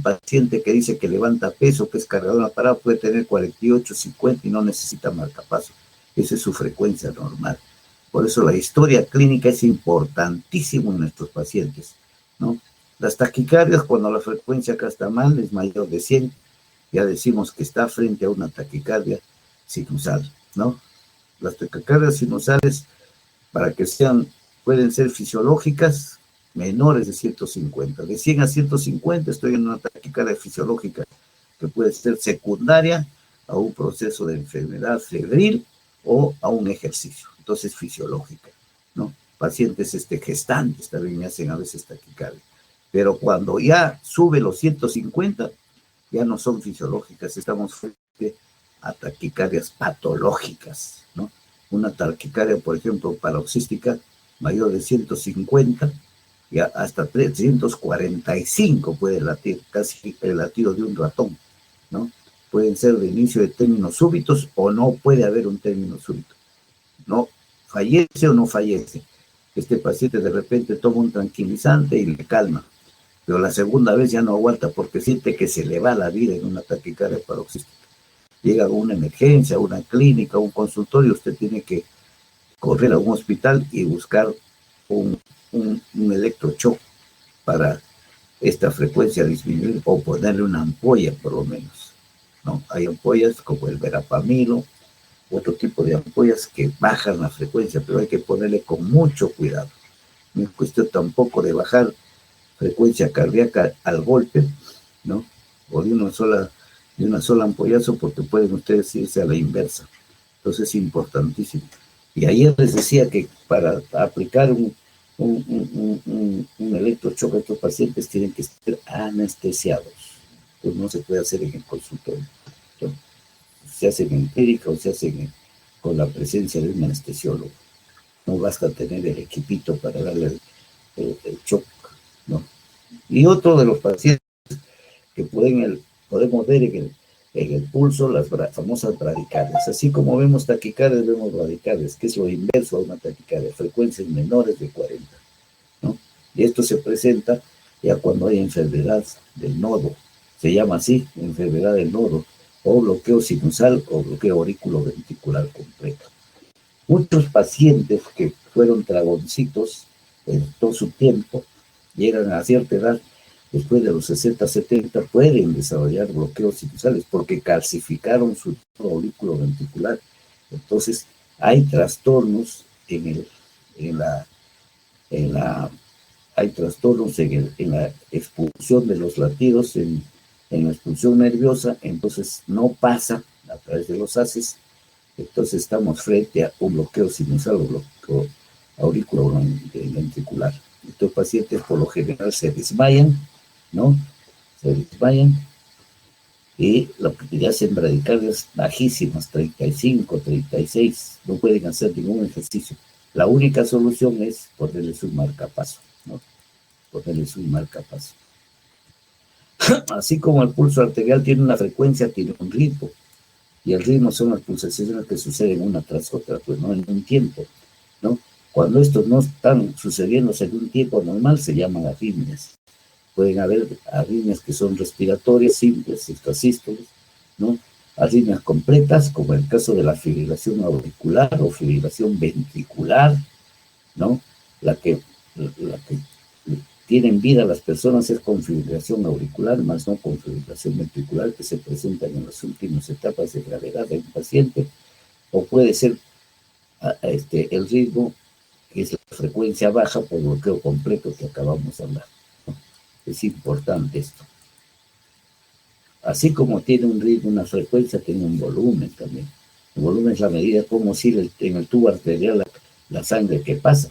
paciente que dice que levanta peso, que es cargador de aparato, puede tener 48, 50 y no necesita marcapaso. Esa es su frecuencia normal. Por eso la historia clínica es importantísima en nuestros pacientes, ¿no? Las taquicardias, cuando la frecuencia acá está mal, es mayor de 100, ya decimos que está frente a una taquicardia sinusal, ¿no? Las taquicardias sinusales, para que pueden ser fisiológicas, menores de 150. De 100 a 150 estoy en una taquicardia fisiológica que puede ser secundaria a un proceso de enfermedad febril o a un ejercicio. Entonces fisiológica, ¿no? Pacientes gestantes también me hacen a veces taquicardia. Pero cuando ya sube los 150, ya no son fisiológicas, estamos frente a taquicardias patológicas, ¿no? Una taquicardia, por ejemplo, paroxística, mayor de 150, ya hasta 345 puede latir, casi el latido de un ratón, ¿no? Pueden ser de inicio de términos súbitos o no puede haber un término súbito. No fallece o no fallece. Este paciente de repente toma un tranquilizante y le calma, pero la segunda vez ya no aguanta porque siente que se le va la vida en una taquicardia paroxística. Llega a una emergencia, a una clínica, a un consultorio, usted tiene que correr a un hospital y buscar un electrochoc para esta frecuencia disminuir o ponerle una ampolla por lo menos, ¿no? Hay ampollas como el verapamilo, otro tipo de ampollas que bajan la frecuencia, pero hay que ponerle con mucho cuidado. No es cuestión tampoco de bajar frecuencia cardíaca al golpe, ¿no? O de una sola ampollazo, porque pueden ustedes irse a la inversa. Entonces es importantísimo. Y ayer les decía que para aplicar un electrochoque a estos pacientes tienen que estar anestesiados. Pues no se puede hacer en el consultorio, ¿no? Se hace en empírica o se hace con la presencia de un anestesiólogo. No basta tener el equipito para darle el shock, ¿no? Y otro de los pacientes que podemos ver en el pulso las famosas bradicardias. Así como vemos taquicardias, vemos bradicardias, que es lo inverso a una taquicardia, frecuencias menores de 40, ¿no? Y esto se presenta ya cuando hay enfermedad del nodo, se llama así, enfermedad del nodo, o bloqueo sinusal o bloqueo auriculoventricular completo. Muchos pacientes que fueron dragoncitos en todo su tiempo, llegan a cierta edad, después de los 60, 70, pueden desarrollar bloqueos sinusales porque calcificaron su auriculo ventricular. Entonces, hay trastornos hay trastornos en la expulsión de los latidos, en la expulsión nerviosa, entonces no pasa a través de los haces. Entonces estamos frente a un bloqueo sinusal o bloqueo auriculoventricular. Estos pacientes por lo general se desmayan, ¿no? Se desmayan y lo que hacen bradicardias bajísimas, 35, 36, no pueden hacer ningún ejercicio. La única solución es ponerles un marcapaso, ¿no? Ponerles un marcapaso. Así como el pulso arterial tiene una frecuencia, tiene un ritmo, y el ritmo son las pulsaciones que suceden una tras otra, pues no en un tiempo, ¿no? Cuando estos no están sucediendo en un tiempo normal, se llaman arritmias. Pueden haber arritmias que son respiratorias, simples, sistasístoles, ¿no? Arritmias completas, como el caso de la fibrilación auricular o fibrilación ventricular, ¿no? La que tienen vida las personas es con fibrilación auricular, más no con fibrilación ventricular, que se presentan en las últimas etapas de gravedad de un paciente, o puede ser el ritmo, que es la frecuencia baja por bloqueo completo que acabamos de hablar, ¿no? Es importante esto. Así como tiene un ritmo, una frecuencia, tiene un volumen también. El volumen es la medida de cómo oscila en el tubo arterial la sangre que pasa.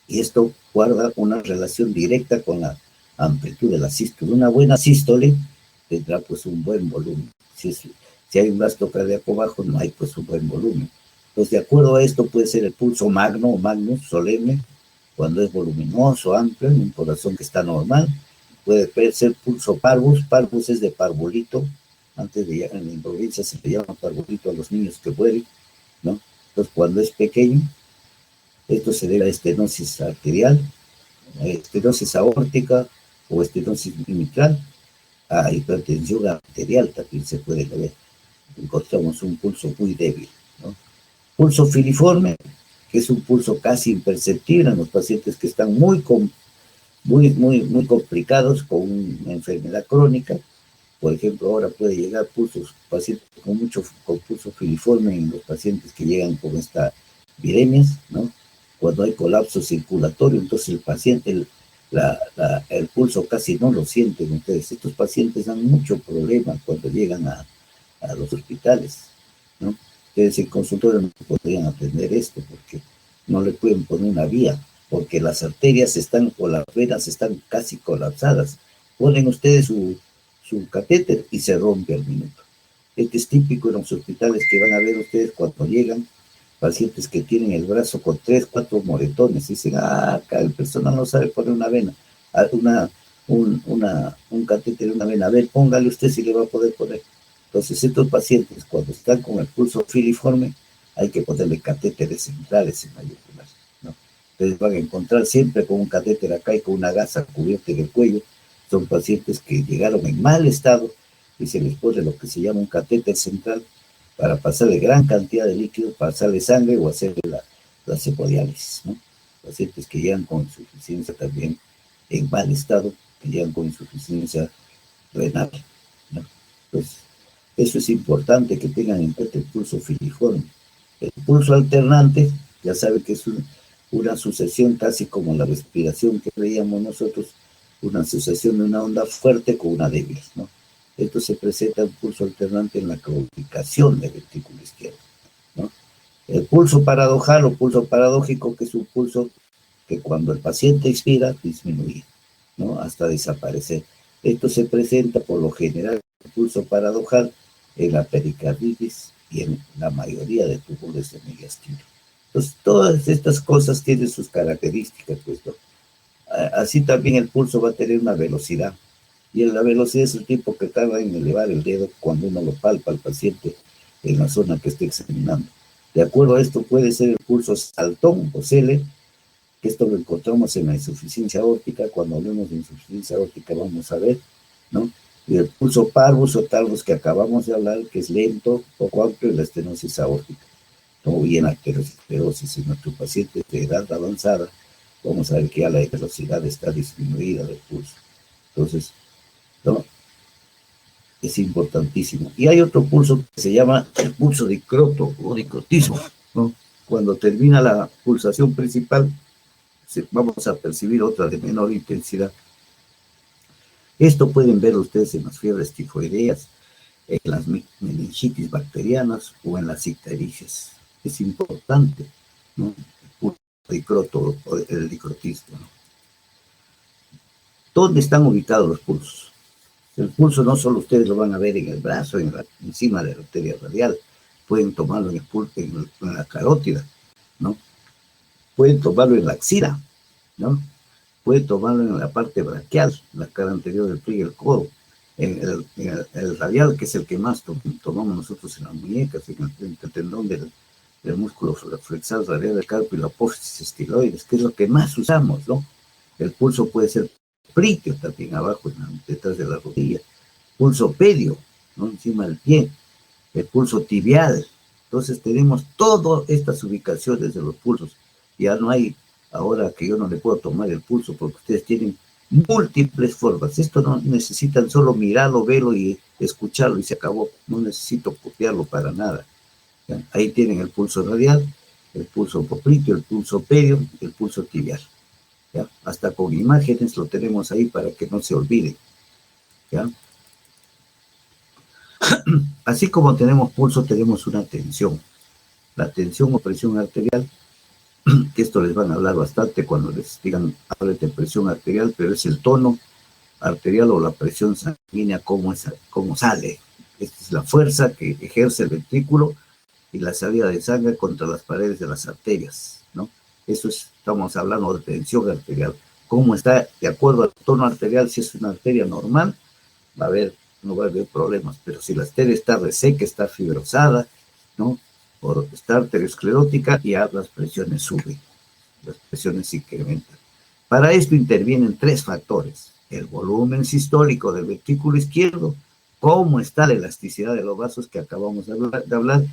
Y esto guarda una relación directa con la amplitud de la sístole. Una buena sístole tendrá pues un buen volumen. Si hay un gasto cardíaco bajo, no hay pues un buen volumen. Entonces, de acuerdo a esto, puede ser el pulso magno o magnus, solemne, cuando es voluminoso, amplio, en un corazón que está normal. Puede ser pulso parvus. Parvus es de parvulito. Antes en la provincia se le llama parvulito a los niños que mueren, ¿no? Entonces, cuando es pequeño, esto se debe a estenosis arterial, a estenosis aórtica o estenosis mitral, a hipertensión arterial también se puede ver. Encontramos un pulso muy débil, ¿no? Pulso filiforme, que es un pulso casi imperceptible en los pacientes que están muy complicados con una enfermedad crónica. Por ejemplo, ahora puede llegar pacientes con pulso filiforme en los pacientes que llegan con estas viremias, ¿no? Cuando hay colapso circulatorio, entonces el paciente, el pulso casi no lo sienten ustedes. Estos pacientes dan mucho problema cuando llegan a los hospitales, ¿no? Ustedes en consultorio no podrían atender esto porque no le pueden poner una vía, porque las arterias o las venas están casi colapsadas. Ponen ustedes su catéter y se rompe al minuto. Este es típico en los hospitales que van a ver ustedes cuando llegan pacientes que tienen el brazo con 3, 4 moretones. Dicen, acá el personal no sabe poner una vena, un catéter, una vena. A ver, póngale usted si le va a poder poner. Entonces, estos pacientes, cuando están con el pulso filiforme, hay que ponerle catéteres centrales en mayúsculas, ¿no? Entonces van a encontrar siempre con un catéter acá y con una gasa cubierta en el cuello. Son pacientes que llegaron en mal estado y se les pone lo que se llama un catéter central para pasarle gran cantidad de líquido, pasarle sangre o hacerle la hemodiálisis, ¿no? Pacientes que llegan con insuficiencia también en mal estado, que llegan con insuficiencia renal, ¿no? Pues eso es importante que tengan en cuenta el pulso filiforme. El pulso alternante, ya sabe que es una sucesión casi como la respiración que veíamos nosotros, una sucesión de una onda fuerte con una débil, ¿no? Esto se presenta un pulso alternante en la claudicación del ventrículo izquierdo, ¿no? El pulso paradojal o pulso paradójico, que es un pulso que cuando el paciente expira, disminuye, ¿no? Hasta desaparecer. Esto se presenta por lo general, el pulso paradojal, en la pericarditis y en la mayoría de tumores de mediastino. Entonces, todas estas cosas tienen sus características, pues, ¿no? Así también el pulso va a tener una velocidad. Y la velocidad es el tiempo que tarda en elevar el dedo cuando uno lo palpa al paciente en la zona que esté examinando. De acuerdo a esto puede ser el pulso saltón o cele, que esto lo encontramos en la insuficiencia aórtica. Cuando hablemos de insuficiencia aórtica vamos a ver, ¿no? Y el pulso parvus o talvus que acabamos de hablar, que es lento, poco amplio, y la estenosis aórtica, ¿no? Y en la aterosclerosis en nuestro paciente de edad avanzada, vamos a ver que ya la velocidad está disminuida del pulso. Entonces, ¿no? Es importantísimo. Y hay otro pulso que se llama el pulso dicroto o dicrotismo, ¿no? Cuando termina la pulsación principal, vamos a percibir otra de menor intensidad. Esto pueden ver ustedes en las fiebres tifoideas, en las meningitis bacterianas o en las ictericias. Es importante, ¿no? El pulso dicroto o el dicrotismo, ¿no? ¿Dónde están ubicados los pulsos? El pulso no solo ustedes lo van a ver en el brazo, encima de la arteria radial, pueden tomarlo en la carótida, ¿no? Pueden tomarlo en la axila, ¿no? Pueden tomarlo en la parte braquial, la cara anterior del pliegue del codo, en el radial, que es el que más tomamos nosotros en las muñecas, en el tendón del músculo flexal radial del carpo y la apófisis estiloides, que es lo que más usamos, ¿no? El pulso puede ser pritio también abajo, detrás de la rodilla, pulso pedio, ¿no? Encima del pie, el pulso tibial. Entonces tenemos todas estas ubicaciones de los pulsos. Ya no hay, ahora que yo no le puedo tomar el pulso porque ustedes tienen múltiples formas. Esto no necesitan solo mirarlo, verlo y escucharlo y se acabó. No necesito copiarlo para nada. ¿Ya? Ahí tienen el pulso radial, el pulso popliteo, el pulso pedio, el pulso tibial. ¿Ya? Hasta con imágenes lo tenemos ahí para que no se olviden. ¿Ya? Así como tenemos pulso, tenemos una tensión. La tensión o presión arterial, que esto les van a hablar bastante cuando les digan, hablen de presión arterial, pero es el tono arterial o la presión sanguínea, cómo sale. Esta es la fuerza que ejerce el ventrículo y la salida de sangre contra las paredes de las arterias, ¿no? Eso es, estamos hablando de tensión arterial. Cómo está, de acuerdo al tono arterial, si es una arteria normal, no va a haber problemas, pero si la arteria está reseca, está fibrosada, ¿no? O está arteriosclerótica, ya las presiones suben, las presiones se incrementan. Para esto intervienen tres factores: el volumen sistólico del ventrículo izquierdo, cómo está la elasticidad de los vasos que acabamos de hablar,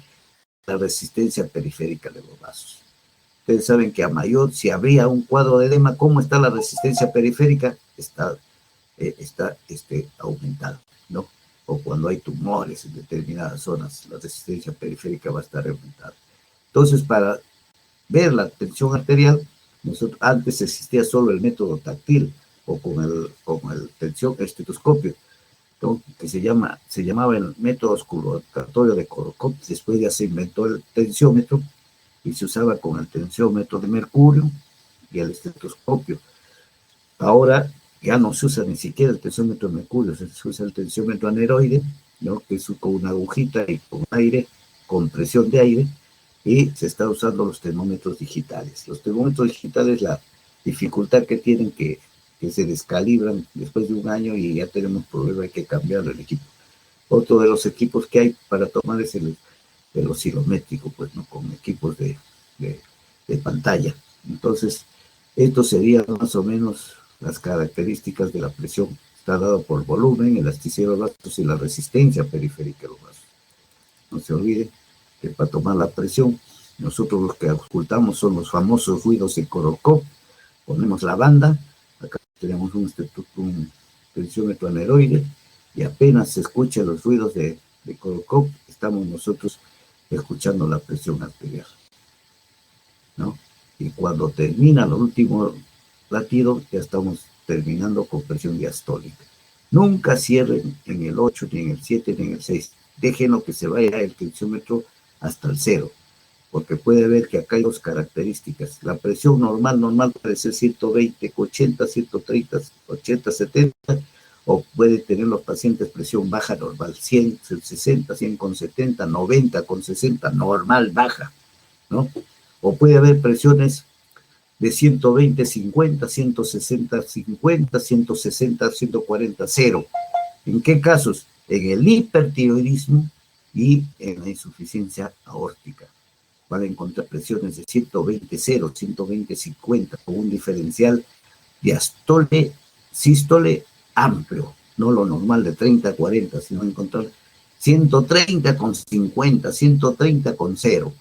la resistencia periférica de los vasos. Ustedes saben que a mayor, si habría un cuadro de edema, ¿cómo está la resistencia periférica? Está aumentada, ¿no? O cuando hay tumores en determinadas zonas, la resistencia periférica va a estar aumentada. Entonces, para ver la tensión arterial, antes existía solo el método táctil o con el estetoscopio, ¿no? Que se llamaba el método auscultatorio de Korokop. Después ya se inventó el tensiómetro y se usaba con el tensiómetro de mercurio y el estetoscopio. Ahora ya no se usa ni siquiera el tensiómetro de mercurio, se usa el tensiómetro aneroide, ¿no? Que es con una agujita y con aire, con presión de aire, y se está usando los termómetros digitales. Los termómetros digitales, la dificultad que tienen que se descalibran después de un año y ya tenemos problema, hay que cambiar el equipo. Otro de los equipos que hay para tomar es el oscilométrico, pues, ¿no? Con equipos de pantalla. Entonces, esto sería más o menos las características de la presión. Está dado por volumen, elasticidad de los vasos y la resistencia periférica de los vasos. No se olvide que para tomar la presión, nosotros los que ocultamos son los famosos ruidos de Korokop. Ponemos la banda, acá tenemos un tensiómetro aneroide, y apenas se escuchan los ruidos de Korokop, estamos nosotros escuchando la presión arterial, ¿no? Y cuando termina el último latido, ya estamos terminando con presión diastólica. Nunca cierren en el 8, ni en el 7, ni en el 6. Déjenlo que se vaya el tensiómetro hasta el 0, porque puede ver que acá hay dos características. La presión normal puede ser 120, 80, 130, 80, 70, o puede tener los pacientes presión baja normal, 100, 60, 100 con 70, 90 con 60, normal baja, ¿no? O puede haber presiones de 120, 50, 160, 50, 160, 140, 0. ¿En qué casos? En el hipertiroidismo y en la insuficiencia aórtica. Van a encontrar presiones de 120, 0, 120, 50, con un diferencial diastole, sístole amplio, no lo normal de 30 a 40, sino encontrar 130 con 50, 130 con 0.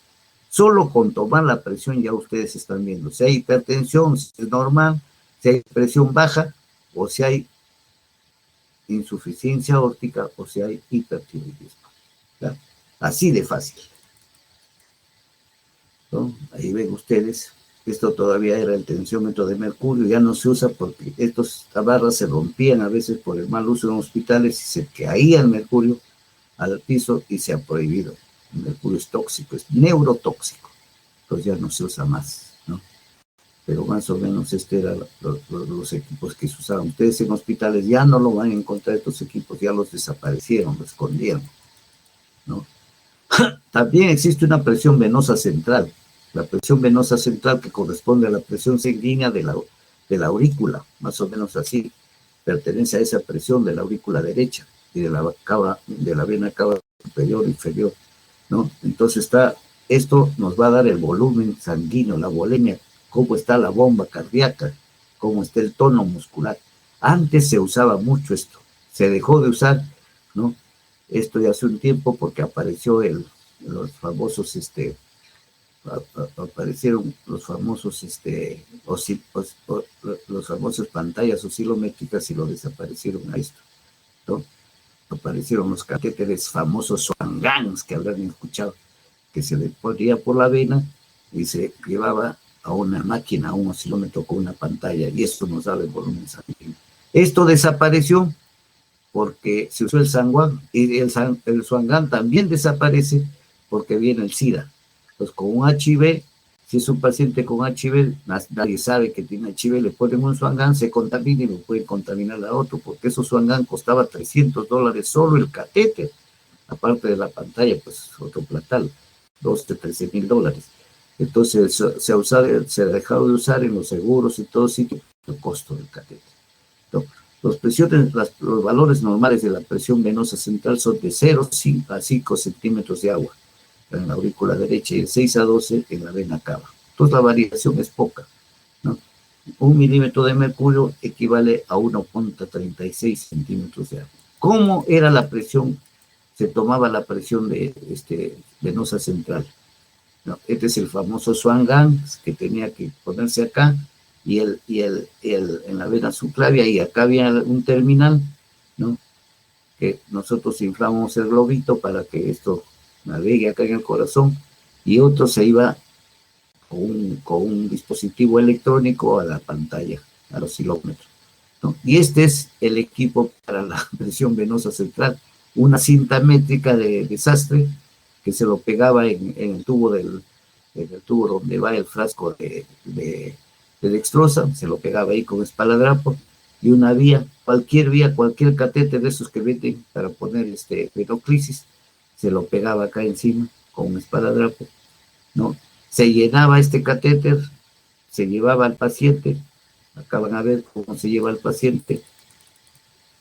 Solo con tomar la presión ya ustedes están viendo si hay hipertensión, si es normal, si hay presión baja o si hay insuficiencia aórtica o si hay hipertiroidismo. ¿Ya? Así de fácil, ¿no? Ahí ven ustedes, esto todavía era el tensiómetro de mercurio, ya no se usa porque estas barras se rompían a veces por el mal uso en hospitales y se caía el mercurio al piso y se ha prohibido. El mercurio es tóxico, es neurotóxico, entonces ya no se usa más, ¿no? Pero más o menos eran los equipos que se usaban. Ustedes en hospitales ya no lo van a encontrar, estos equipos ya los desaparecieron, los escondieron, ¿no? También existe una presión venosa central, la presión venosa central que corresponde a la presión sanguínea de la aurícula, más o menos así, pertenece a esa presión de la aurícula derecha y de la vena cava superior, inferior, ¿no? Entonces esto nos va a dar el volumen sanguíneo, la volemia, cómo está la bomba cardíaca, cómo está el tono muscular. Antes se usaba mucho esto, se dejó de usar, ¿no? Esto ya hace un tiempo porque apareció los famosos, aparecieron los famosos, los famosos pantallas oscilométricas y lo desaparecieron a esto, ¿no? Aparecieron los catéteres famosos Swan-Ganz que habrán escuchado, que se le ponía por la vena y se llevaba a una máquina, a un oscilómetro con una pantalla, y esto nos daba el volumen sanguíneo. Esto desapareció porque se usó el Swan-Ganz, y el Swan-Ganz también desaparece porque viene el SIDA. Entonces, con un HIV, si es un paciente con HIV, nadie sabe que tiene HIV, le ponen un Swan-Ganz, se contamina y lo pueden contaminar a otro, porque esos Swan-Ganz costaba $300 solo el catéter, aparte de la pantalla, pues otro platal, $13,000. Entonces se ha dejado de usar en los seguros y todo sitio el costo del catéter. Entonces, los valores normales de la presión venosa central son de 0 a 5 centímetros de agua en la aurícula derecha y de 6 a 12 en la vena cava. Entonces la variación es poca, ¿no? 1 milímetro de mercurio equivale a 1,36 centímetros de agua. ¿Cómo era la presión? Se tomaba la presión venosa central, ¿no? Este es el famoso Swan-Ganz que tenía que ponerse acá y en la vena subclavia, y acá había un terminal, ¿no? Que nosotros inflamos el globito para que esto navegue acá en el corazón, y otro se iba con un dispositivo electrónico a la pantalla, al oscilómetro, ¿no? Y este es el equipo para la presión venosa central, una cinta métrica de desastre que se lo pegaba en el tubo en el tubo donde va el frasco de dextrosa, se lo pegaba ahí con espaladrapo, y una vía, cualquier catéter de esos que venden para poner venoclisis, se lo pegaba acá encima con un espaladrapo, ¿no? Se llenaba este catéter, se llevaba al paciente, acá van a ver cómo se lleva al paciente,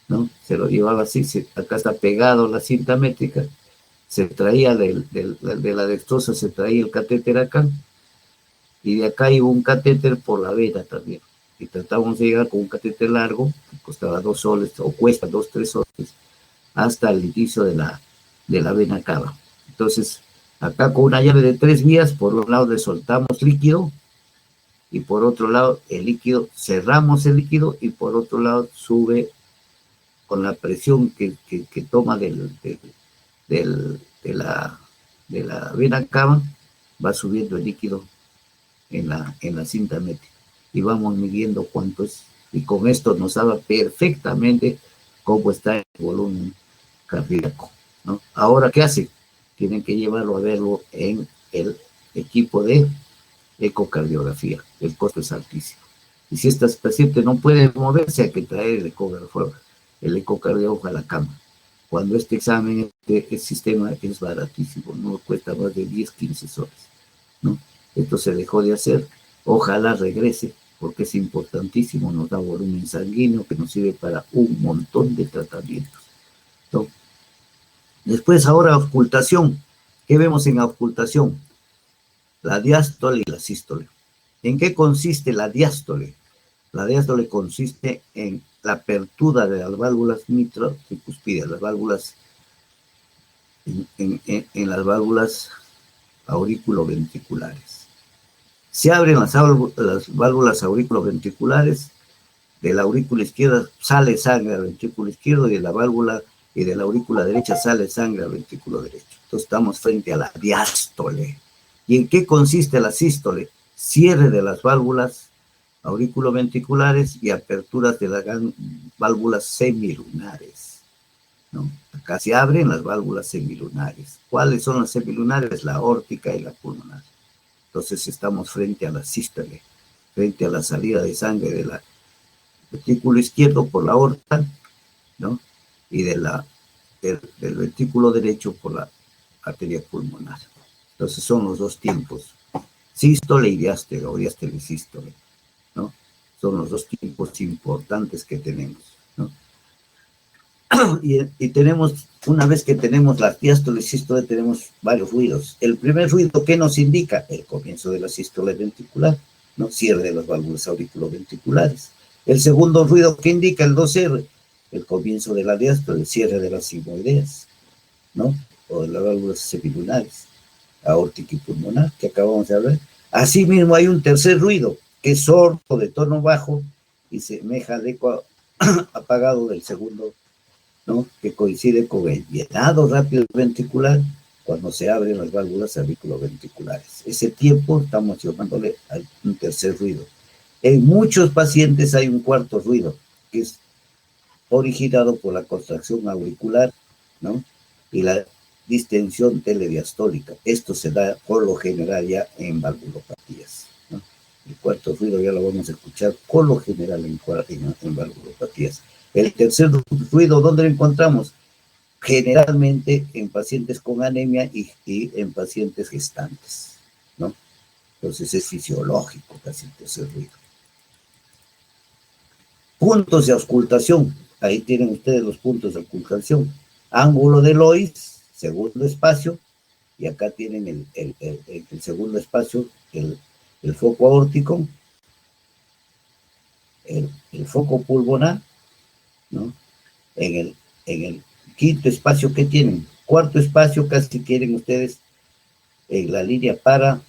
¿no? Se lo llevaba así, acá está pegado la cinta métrica, se traía de la dextrosa, se traía el catéter acá, y de acá iba un catéter por la vena también, y tratábamos de llegar con un catéter largo, que costaba 2 soles, o cuesta 2, 3 soles, hasta el inicio de la vena cava. Entonces, acá con una llave de 3 vías, por un lado le soltamos líquido, y por otro lado el líquido, cerramos el líquido, y por otro lado sube con la presión que toma de la vena cava, va subiendo el líquido en la cinta métrica, y vamos midiendo cuánto es, y con esto nos sabe perfectamente cómo está el volumen cardíaco, ¿no? Ahora, ¿qué hace? Tienen que llevarlo a verlo en el equipo de ecocardiografía. El costo es altísimo. Y si este paciente no puede moverse, hay que traer el ecocardiógrafo a la cama. Cuando este examen, el sistema es baratísimo, no cuesta más de 10, 15 soles, ¿no? Esto se dejó de hacer Ojalá regrese, porque es importantísimo, nos da volumen sanguíneo que nos sirve para un montón de tratamientos, ¿no? Después, ahora, auscultación. ¿Qué vemos en auscultación? La diástole y la sístole. ¿En qué consiste la diástole? La diástole consiste en la apertura de las válvulas mitrotricuspídeas, las válvulas en las válvulas auriculoventriculares. Se abren las válvulas auriculoventriculares, de la aurícula izquierda sale sangre al ventrículo izquierdo y de la válvula y de la aurícula derecha sale sangre al ventrículo derecho. Entonces estamos frente a la diástole. ¿Y en qué consiste la sístole? Cierre de las válvulas auriculoventriculares y aperturas de las válvulas semilunares, ¿no? Acá se abren las válvulas semilunares. ¿Cuáles son las semilunares? La aórtica y la pulmonar. Entonces estamos frente a la sístole, frente a la salida de sangre de la ventrículo izquierdo por la aorta, ¿no? Y del ventrículo derecho por la arteria pulmonar. Entonces son los dos tiempos, sístole y diástole, o diástole y sístole, ¿no? Son los dos tiempos importantes que tenemos, ¿no? Y tenemos, una vez que tenemos la diástole y sístole, tenemos varios ruidos. El primer ruido, ¿qué nos indica? El comienzo de la sístole ventricular, ¿no? Cierre de las válvulas auriculoventriculares. El segundo ruido, ¿qué indica el 2R? El comienzo de la diástole, el cierre de las sigmoideas, ¿no? O de las válvulas semilunares, aórtica y pulmonar, que acabamos de hablar. Asimismo, hay un tercer ruido, que es sordo, de tono bajo, y semeja al eco apagado del segundo, ¿no? Que coincide con el llenado rápido ventricular cuando se abren las válvulas auriculoventriculares. Ese tiempo estamos llamándole a un tercer ruido. En muchos pacientes hay un cuarto ruido, que es originado por la contracción auricular, ¿no? Y la distensión telediastólica. Esto se da por lo general ya en valvulopatías, ¿no? El cuarto ruido ya lo vamos a escuchar por lo general en valvulopatías. El tercer ruido, ¿dónde lo encontramos? Generalmente en pacientes con anemia y en pacientes gestantes, ¿no? Entonces es fisiológico casi el tercer ruido. Puntos de auscultación. Ahí tienen ustedes los puntos de auscultación. Ángulo de Lois, segundo espacio, y acá tienen el segundo espacio, el foco aórtico, el foco pulmonar, ¿no? En el quinto espacio, ¿qué tienen? Cuarto espacio, casi quieren ustedes en la línea para,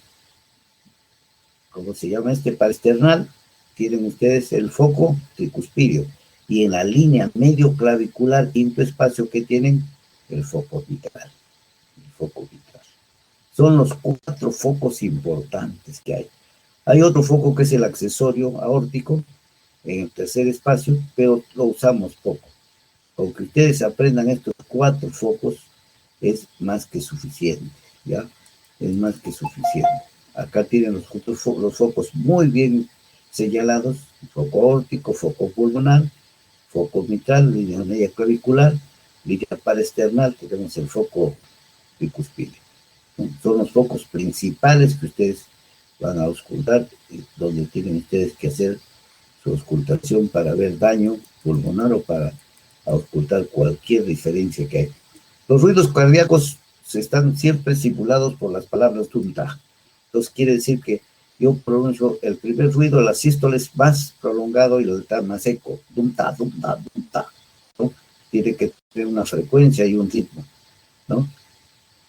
¿cómo se llama este? Para external, tienen ustedes el foco tricuspidio. Y en la línea medio clavicular, quinto espacio, que tienen el foco vitral. El foco vitral. Son los 4 focos importantes que hay. Hay otro foco que es el accesorio aórtico, en el tercer espacio, pero lo usamos poco. Aunque ustedes aprendan estos 4 focos, es más que suficiente, ¿ya? Es más que suficiente. Acá tienen los focos muy bien señalados: foco aórtico, foco pulmonar, foco mitral, línea media clavicular, línea paraesternal, tenemos el foco tricuspide. Son los focos principales que ustedes van a auscultar, donde tienen ustedes que hacer su auscultación para ver daño pulmonar o para auscultar cualquier diferencia que hay. Los ruidos cardíacos están siempre simulados por las palabras dumta. Entonces quiere decir que yo pronuncio el primer ruido, la sístole es más prolongado y el ta más seco. Dumta, dumta, dumta, ¿no? Tiene que tener una frecuencia y un ritmo, ¿no?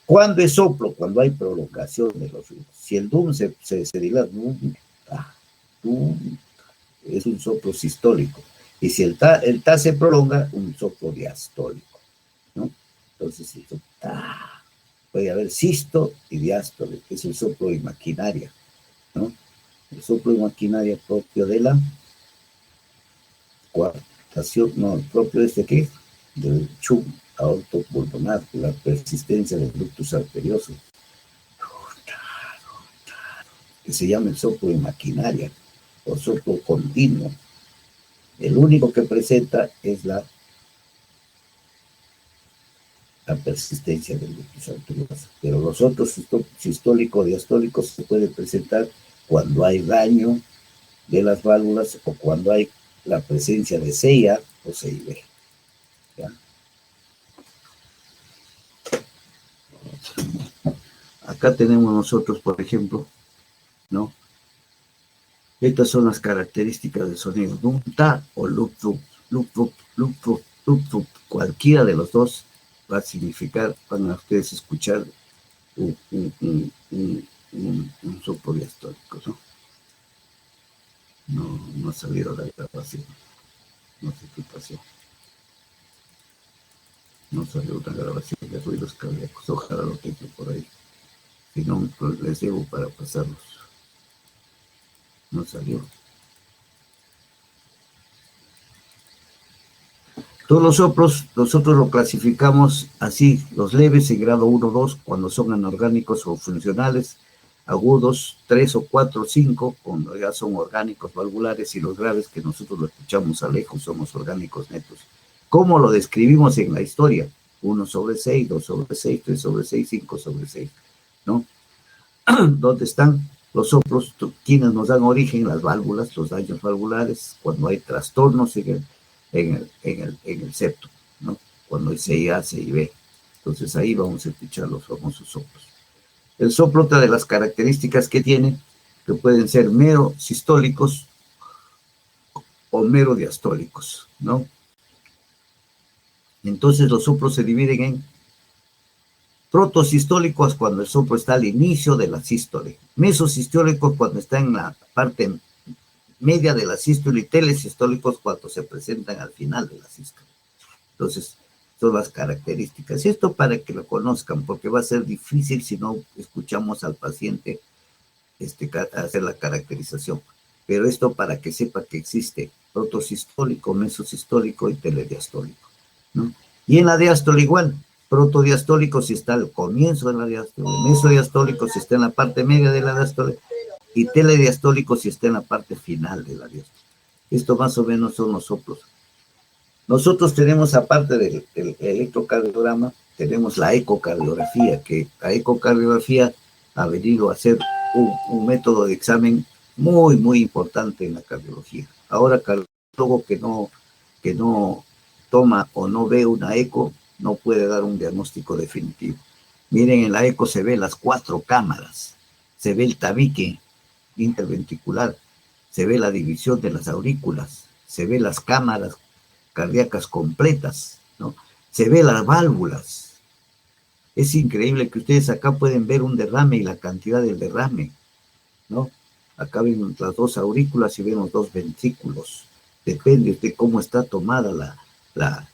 ¿Cuándo es soplo? Cuando hay prolongación de los ruidos. Si el dum se dilata, es un soplo sistólico. Y si el ta se prolonga, un soplo diastólico, ¿no? Entonces, puede haber sisto y diástole, que es el soplo de maquinaria, ¿no? El soplo de maquinaria propio de la coartación, no, propio de ¿qué? Del chum aortopulmonar, la persistencia del ductus arterioso, que se llama el soplo de maquinaria o soplo continuo. El único que presenta es la persistencia del ductus arterioso, pero los otros sistólico, diastólicos se pueden presentar cuando hay daño de las válvulas o cuando hay la presencia de CIA o CIB. ¿Ya? Acá tenemos nosotros, por ejemplo, ¿no? Estas son las características del sonido. Dum-ta o loop-dup, loop-dup, loop-dup, loop-dup. Cualquiera de los dos va a significar, van a ustedes escuchar un soplo diastólico, ¿no? No ha salido la grabación. No sé qué pasó. No salió una grabación de ruidos cardíacos. Ojalá lo tenga por ahí. Si no, pues les llevo para pasarlos. No salió. Todos los soplos, nosotros lo clasificamos así, los leves en grado 1, 2, cuando son anorgánicos o funcionales, agudos 3 o 4 o 5, cuando ya son orgánicos valvulares, y los graves que nosotros lo escuchamos a lejos, somos orgánicos netos. ¿Cómo lo describimos en la historia? 1/6, 2/6, 3/6, 5/6, ¿no? ¿Dónde están los soplos? ¿Quiénes nos dan origen? Las válvulas, los daños valvulares, cuando hay trastornos en el septo, ¿no? Cuando hay CIA, CIB. Entonces ahí vamos a escuchar los famosos soplos. El soplo, otra de las características que tiene, que pueden ser mero sistólicos o mero diastólicos, ¿no? Entonces los soplos se dividen en protosistólicos cuando el soplo está al inicio de la sístole, mesosistólicos cuando está en la parte media de la sístole y telesistólicos cuando se presentan al final de la sístole. Entonces, son las características. Y esto para que lo conozcan, porque va a ser difícil si no escuchamos al paciente hacer la caracterización. Pero esto para que sepa que existe protosistólico, mesosistólico y telediastólico, ¿no? Y en la diástole igual, protodiastólico si está al comienzo de la diástole, mesodiastólico si está en la parte media de la diástole, y telediastólico si está en la parte final de la diástole. Esto más o menos son los soplos. Nosotros tenemos, aparte del electrocardiograma, tenemos la ecocardiografía, que la ecocardiografía ha venido a ser un método de examen muy, muy importante en la cardiología. Ahora, cardiólogo que no toma o no ve una eco, no puede dar un diagnóstico definitivo. Miren, en la eco se ve las 4 cámaras, se ve el tabique interventricular, se ve la división de las aurículas, se ve las cámaras cardíacas completas, ¿no? Se ve las válvulas. Es increíble que ustedes acá pueden ver un derrame y la cantidad del derrame, ¿no? Acá ven las 2 aurículas y vemos 2 ventrículos. Depende de cómo está tomada la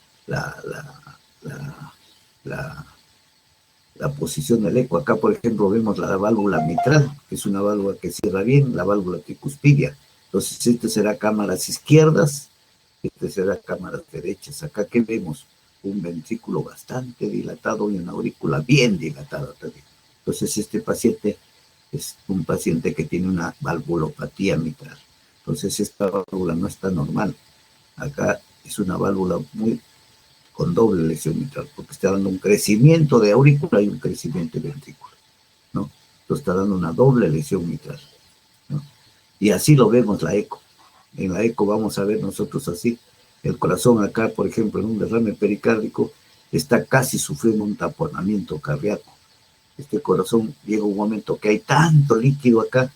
posición del eco. Acá, por ejemplo, vemos la válvula mitral, que es una válvula que cierra bien, la válvula tricuspidia. Entonces, esta será cámaras izquierdas, esta será cámaras derechas. Acá, ¿qué vemos? Un ventrículo bastante dilatado y una aurícula bien dilatada también. Entonces, este paciente es un paciente que tiene una valvulopatía mitral. Entonces, esta válvula no está normal. Acá es una válvula con doble lesión mitral, porque está dando un crecimiento de aurícula y un crecimiento de ventrícula, ¿no? Entonces está dando una doble lesión mitral, ¿no? Y así lo vemos la eco. En la eco vamos a ver nosotros así. El corazón acá, por ejemplo, en un derrame pericárdico, está casi sufriendo un taponamiento cardíaco. Este corazón llega un momento que hay tanto líquido acá,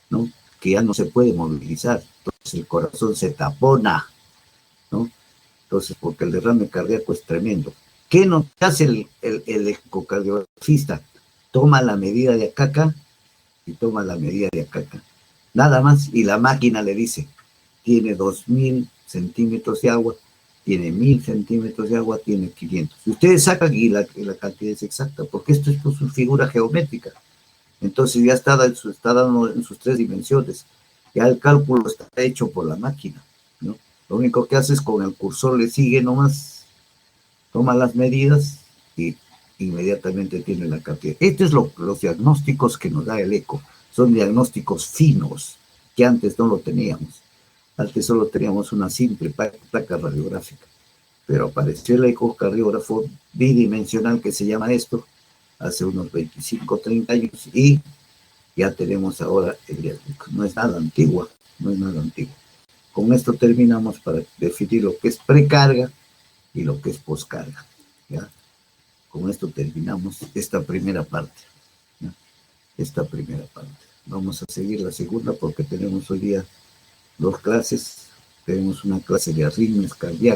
¿no? Que ya no se puede movilizar. Entonces el corazón se tapona, ¿no? Entonces, porque el derrame cardíaco es tremendo. ¿Qué nos hace el ecocardiografista? Toma la medida de acá y toma la medida de acá. Nada más, y la máquina le dice, tiene 2000 centímetros de agua, tiene 1000 centímetros de agua, tiene 500. Si ustedes sacan y la cantidad es exacta, porque esto es por su figura geométrica. Entonces ya está dando en sus 3 dimensiones. Ya el cálculo está hecho por la máquina, ¿no? Lo único que hace es con el cursor le sigue nomás, toma las medidas y inmediatamente tiene la cantidad. Estos son los diagnósticos que nos da el eco. Son diagnósticos finos, que antes no lo teníamos. Antes solo teníamos una simple placa radiográfica. Pero apareció el ecocardiógrafo bidimensional, que se llama esto, hace unos 25 o 30 años, y ya tenemos ahora el diagnóstico. No es nada antiguo, no es nada antiguo. Con esto terminamos para definir lo que es precarga y lo que es poscarga, ¿ya? Con esto terminamos esta primera parte, ¿ya? Esta primera parte. Vamos a seguir la segunda porque tenemos hoy día 2 clases. Tenemos una clase de arritmias cardíacas